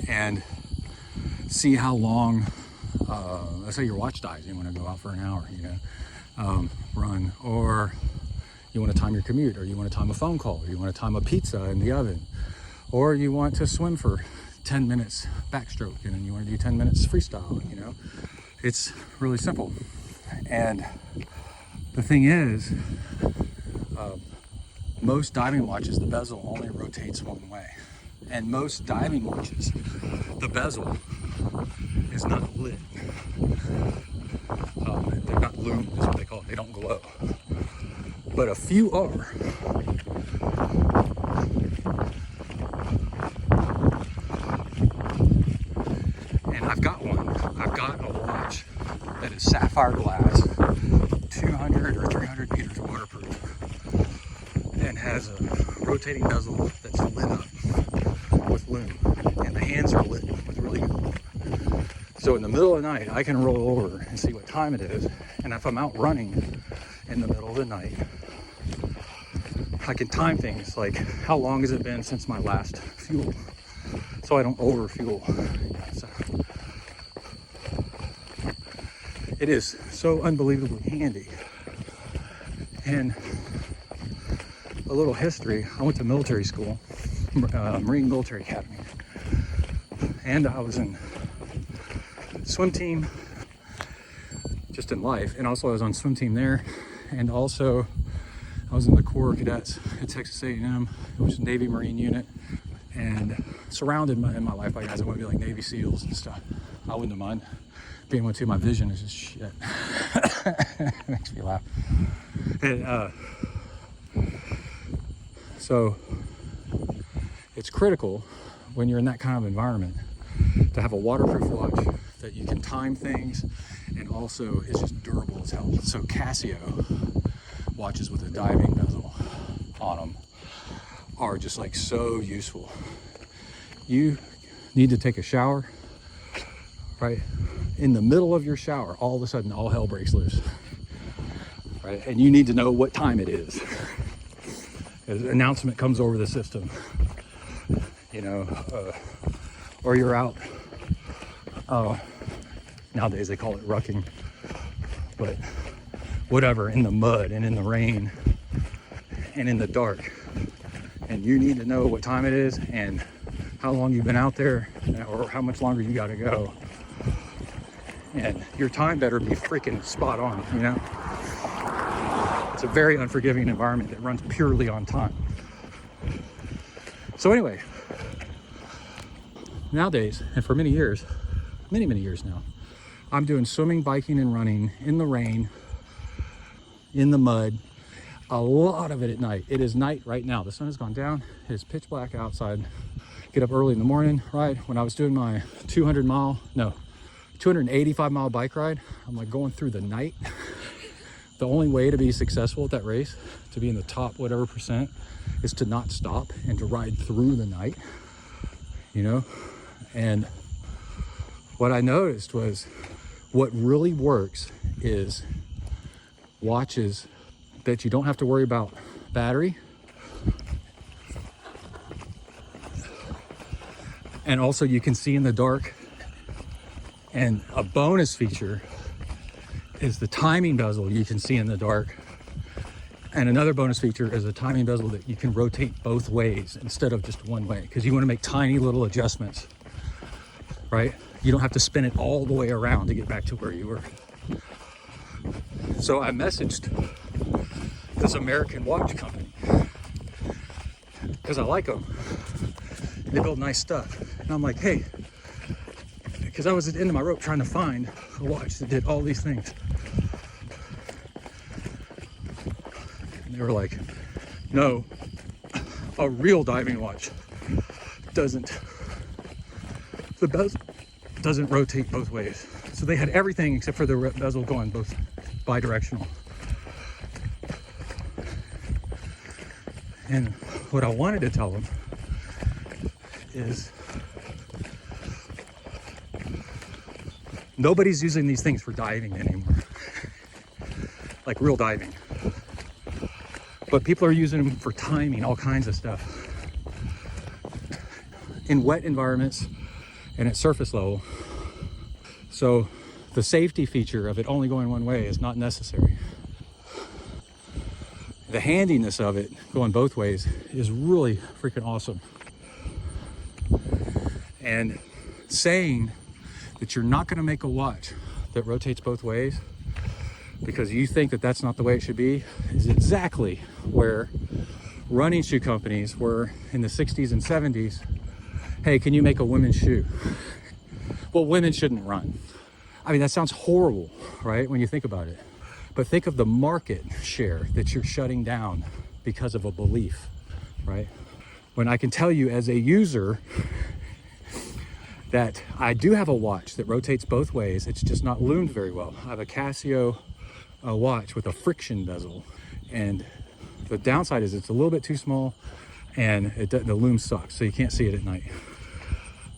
And see how long, let's say your watch dies, you want to go out for an hour, run, or you want to time your commute, or you want to time a phone call, or you want to time a pizza in the oven, or you want to swim for 10 minutes backstroke, and you want to do 10 minutes freestyle, It's really simple. And the thing is, most diving watches, the bezel only rotates one way. And most diving watches, the bezel is not lit. They're not lumed, is what they call it. They don't glow. But a few are. And I've got one. I've got a watch that is sapphire glass, 200 or 300 meters waterproof, and has a rotating bezel that's lit up with lume, and the hands are lit with really good lume. So in the middle of the night, I can roll over and see what time it is, and if I'm out running in the middle of the night, I can time things like how long has it been since my last fuel, so I don't overfuel. So it is so unbelievably handy. And a little history, I went to military school, Marine Military Academy, and I was in swim team just in life, and also I was on swim team there, and also I was in the Corps Cadets at Texas A&M, which is a Navy Marine unit, and surrounded in my life by guys that want to be like Navy SEALs and stuff. I wouldn't have mind being one too. My vision is just shit. It makes me laugh. And so it's critical when you're in that kind of environment to have a waterproof watch that you can time things and also is just durable as hell. So Casio watches with a diving bezel on them are just like so useful. You need to take a shower, right? In the middle of your shower, all of a sudden all hell breaks loose, right? And you need to know what time it is. An announcement comes over the system, or you're out. Nowadays they call it rucking, but whatever, in the mud and in the rain and in the dark. And you need to know what time it is and how long you've been out there or how much longer you got to go. And your time better be freaking spot on, It's a very unforgiving environment that runs purely on time. So anyway, nowadays, and for many years now, I'm doing swimming, biking, and running in the rain, in the mud, a lot of it at night. It is night right now. The sun has gone down. It is pitch black outside. Get up early in the morning, right? When I was doing my 285 mile bike ride, I'm like going through the night. The only way to be successful at that race, to be in the top whatever percent, is to not stop and to ride through the night, And what I noticed was what really works is watches that you don't have to worry about battery, and also you can see in the dark. And a bonus feature is the timing bezel you can see in the dark. And another bonus feature is a timing bezel that you can rotate both ways instead of just one way, because you want to make tiny little adjustments, right? You don't have to spin it all the way around to get back to where you were. So I messaged this American watch company because I like them. They build nice stuff. And I'm like, hey, because I was at the end of my rope trying to find a watch that did all these things. And they were like, no, a real diving watch the bezel doesn't rotate both ways. So they had everything except for the bezel going both bi-directional. And what I wanted to tell them is nobody's using these things for diving anymore, like real diving. But people are using them for timing, all kinds of stuff. In wet environments and at surface level. So the safety feature of it only going one way is not necessary. The handiness of it going both ways is really freaking awesome. And saying that you're not going to make a watch that rotates both ways because you think that that's not the way it should be is exactly where running shoe companies were in the 60s and 70s. Hey, can you make a women's shoe? Well, women shouldn't run. I mean, that sounds horrible, right, when you think about it. But think of the market share that you're shutting down because of a belief, right? When I can tell you as a user that I do have a watch that rotates both ways, it's just not loomed very well. I have a Casio watch with a friction bezel, and the downside is it's a little bit too small and the loom sucks, so you can't see it at night.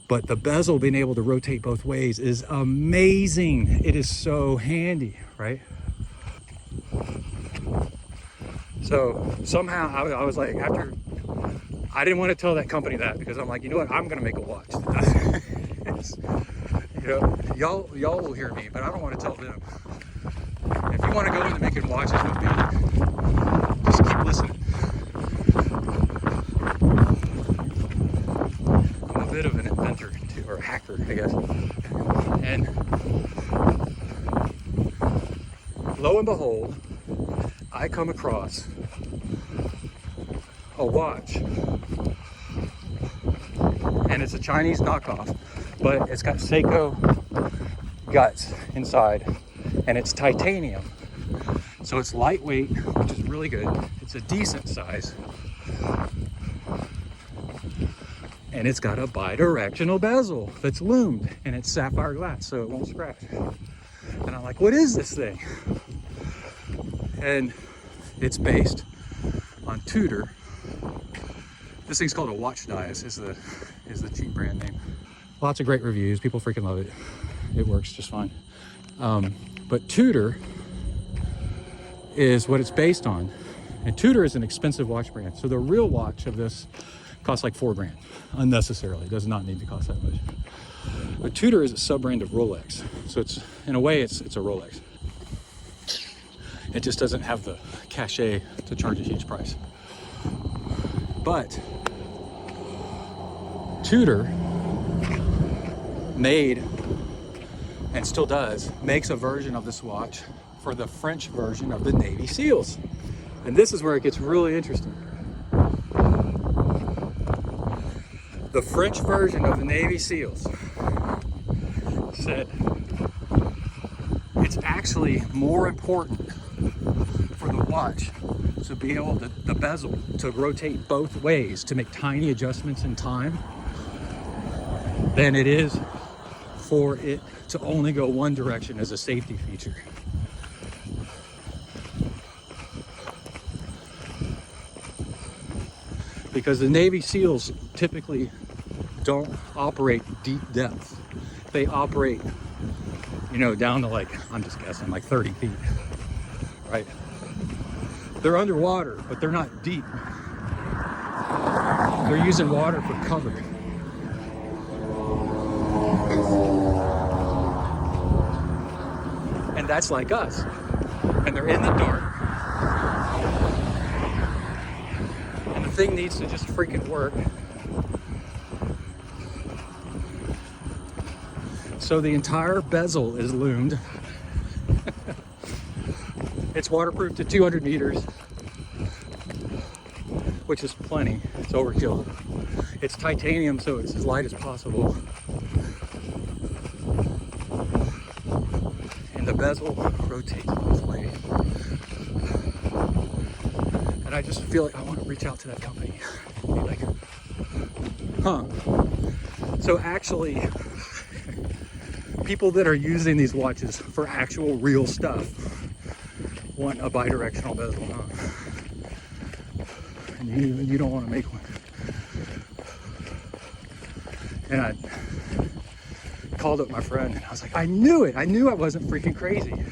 But the bezel being able to rotate both ways is amazing. It is so handy, right? So somehow I was like, I didn't want to tell that company that because I'm like, you know what, I'm gonna make a watch. Y'all will hear me, but I don't want to tell them. If you want to go into making watches with me, just keep listening. I'm a bit of an inventor too, or a hacker, I guess. And lo and behold, I come across a watch, and it's a Chinese knockoff, but it's got Seiko guts inside, and it's titanium, so it's lightweight, which is really good. It's a decent size, And it's got a bi-directional bezel that's loomed, and it's sapphire glass, so it won't scratch. And I'm like, what is this thing? And it's based on Tudor. This thing's called a Watch Dias, is the cheap brand name. Lots of great reviews. People freaking love it. It works just fine. But Tudor is what it's based on. And Tudor is an expensive watch brand. So the real watch of this costs like $4 grand, unnecessarily. It does not need to cost that much. But Tudor is a sub-brand of Rolex. So it's, in a way, it's a Rolex. It just doesn't have the cachet to charge a huge price. But Tudor made, and still does, makes a version of this watch for the French version of the Navy SEALs. And this is where it gets really interesting. The French version of the Navy SEALs said it's actually more important for the watch to be able to, the bezel, to rotate both ways to make tiny adjustments in time than it is for it to only go one direction as a safety feature. Because the Navy SEALs typically don't operate deep depth. They operate, you know, down to like, I'm just guessing, like 30 feet, right? They're underwater, but they're not deep. They're using water for cover. And that's like us. And they're in the dark. And the thing needs to just freaking work. So the entire bezel is loomed. It's waterproof to 200 meters, which is plenty. It's overkill. It's titanium, so it's as light as possible. And the bezel rotates both ways. And I just feel like I want to reach out to that company. Be like, huh. So actually, people that are using these watches for actual real stuff want a bi-directional bezel, huh? And you don't want to make one. And I called up my friend and I was like, I knew it. I knew I wasn't freaking crazy.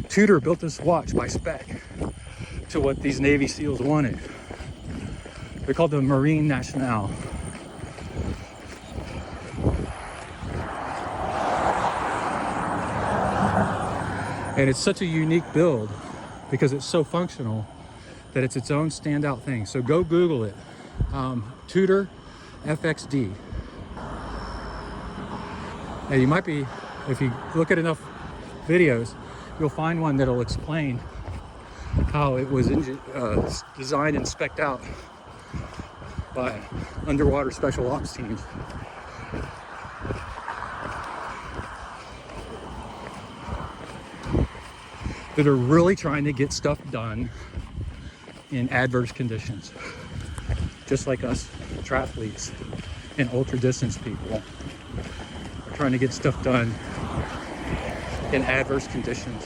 Tudor built this watch by spec to what these Navy SEALs wanted. They're called the Marine Nationale. And it's such a unique build because it's so functional that it's its own standout thing. So go Google it. Tudor FXD. And you might be, if you look at enough videos, you'll find one that'll explain how it was designed and spec'd out by underwater special ops teams. That are really trying to get stuff done in adverse conditions. Just like us triathletes and ultra distance people are trying to get stuff done in adverse conditions.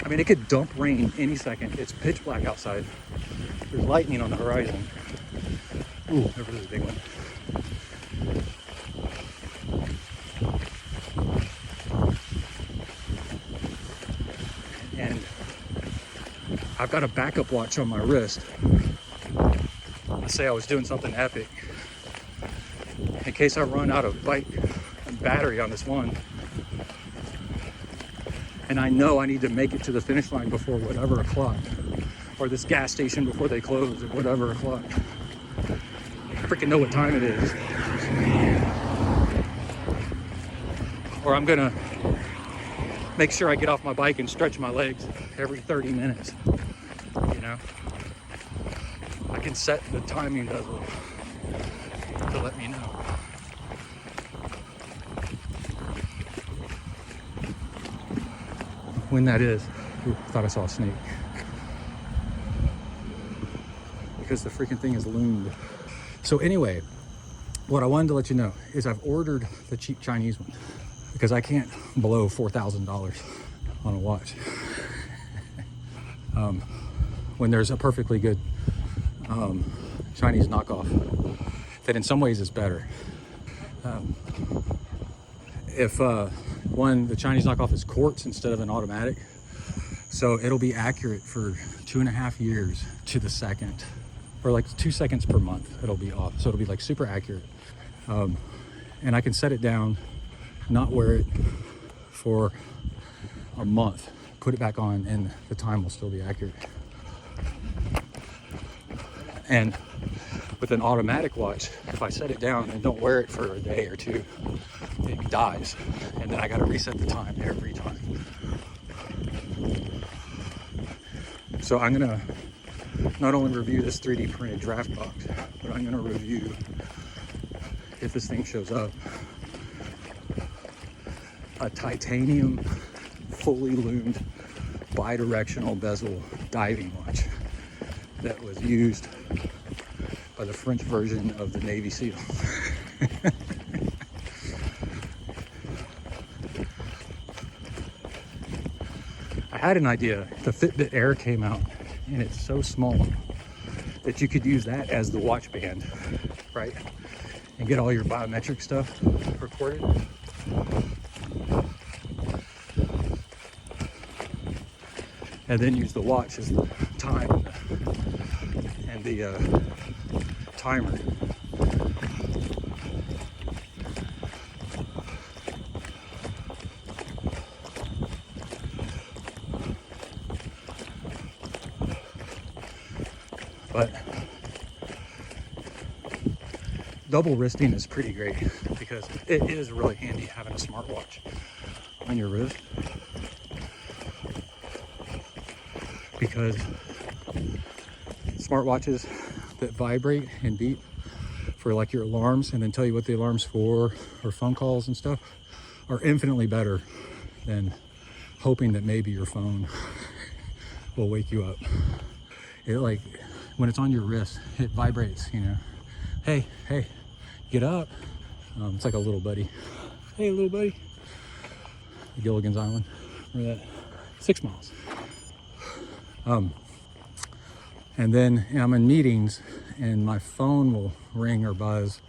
I mean, it could dump rain any second. It's pitch black outside. There's lightning on the horizon. Ooh, there was a big one. And I've got a backup watch on my wrist. Let's say I was doing something epic. In case I run out of bike and battery on this one. And I know I need to make it to the finish line before whatever o'clock. Or this gas station before they close at whatever o'clock. I freaking know what time it is. Or I'm gonna make sure I get off my bike and stretch my legs every 30 minutes, you know? I can set the timing bezel to let me know. When that is. Ooh, thought I saw a snake. because the freaking thing is loomed. So anyway, what I wanted to let you know is I've ordered the cheap Chinese one because I can't blow $4,000 on a watch when there's a perfectly good Chinese knockoff that in some ways is better. If the Chinese knockoff is quartz instead of an automatic, so it'll be accurate for 2.5 years to the second, or like 2 seconds per month it'll be off, so it'll be like super accurate. And I can set it down, not wear it for a month, put it back on, and the time will still be accurate. And with an automatic watch, if I set it down and don't wear it for a day or two, it dies, and then I got to reset the time every time. So I'm gonna not only review this 3D printed draft box, but I'm gonna review, if this thing shows up, a titanium, fully loomed, bi-directional bezel diving watch that was used by the French version of the Navy SEAL. I had an idea. The Fitbit Air came out, and it's so small that you could use that as the watch band, right? And get all your biometric stuff recorded. And then use the watch as the time and the timer. But double wristing is pretty great because it is really handy having a smartwatch on your wrist, because smartwatches that vibrate and beep for like your alarms and then tell you what the alarm's for, or phone calls and stuff, are infinitely better than hoping that maybe your phone will wake you up. It, like, when it's on your wrist, it vibrates, you know. Hey, get up. It's like a little buddy. Hey, little buddy. Gilligan's Island. Remember that? 6 miles. And then I'm in meetings and my phone will ring or buzz,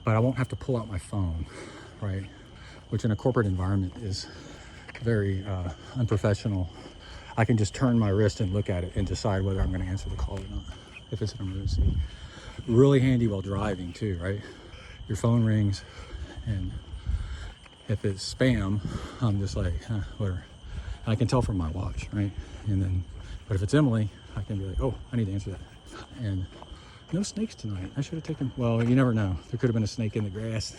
but I won't have to pull out my phone, right? Which in a corporate environment is very unprofessional. I can just turn my wrist and look at it and decide whether I'm going to answer the call or not, if it's an emergency. Really handy while driving too, right? Your phone rings, and if it's spam, I'm just like, whatever. I can tell from my watch, right? And then, but if it's Emily, I can be like, oh, I need to answer that. And no snakes tonight. I should have taken, well, you never know. There could have been a snake in the grass.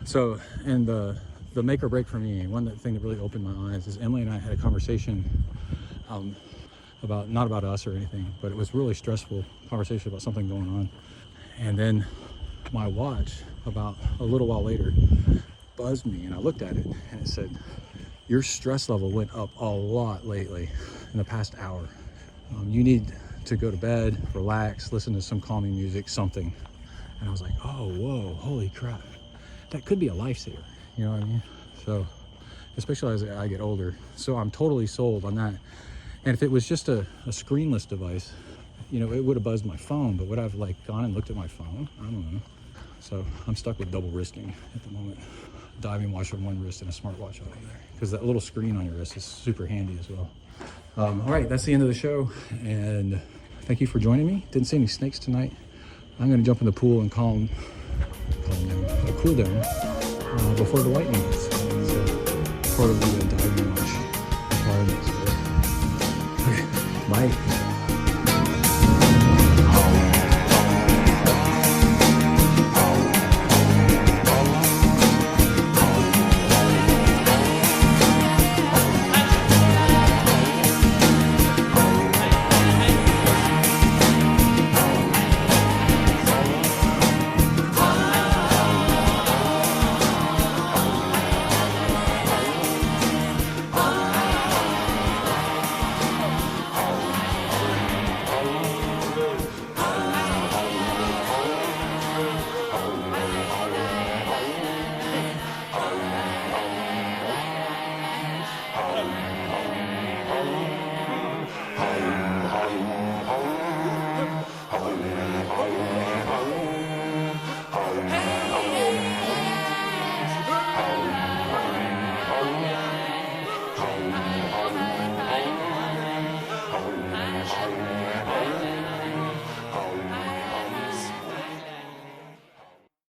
So, and the make or break for me, one thing that really opened my eyes is Emily and I had a conversation about, not about us or anything, but it was really stressful conversation about something going on. And then my watch, about a little while later, buzzed me, and I looked at it and it said, your stress level went up a lot lately in the past hour. You need to go to bed, relax, listen to some calming music, something. And I was like, oh, whoa, holy crap. That could be a lifesaver, you know what I mean? So, especially as I get older. So I'm totally sold on that. And if it was just a screenless device, you know, it would have buzzed my phone, but would I have like gone and looked at my phone? I don't know. So I'm stuck with double wristing at the moment. Diving watch on one wrist and a smartwatch on the other, because that little screen on your wrist is super handy as well. All right, that's the end of the show, and thank you for joining me. Didn't see any snakes tonight. I'm going to jump in the pool and cool down before the lightning hits. It's part of the diving watch requirements. Okay, bye.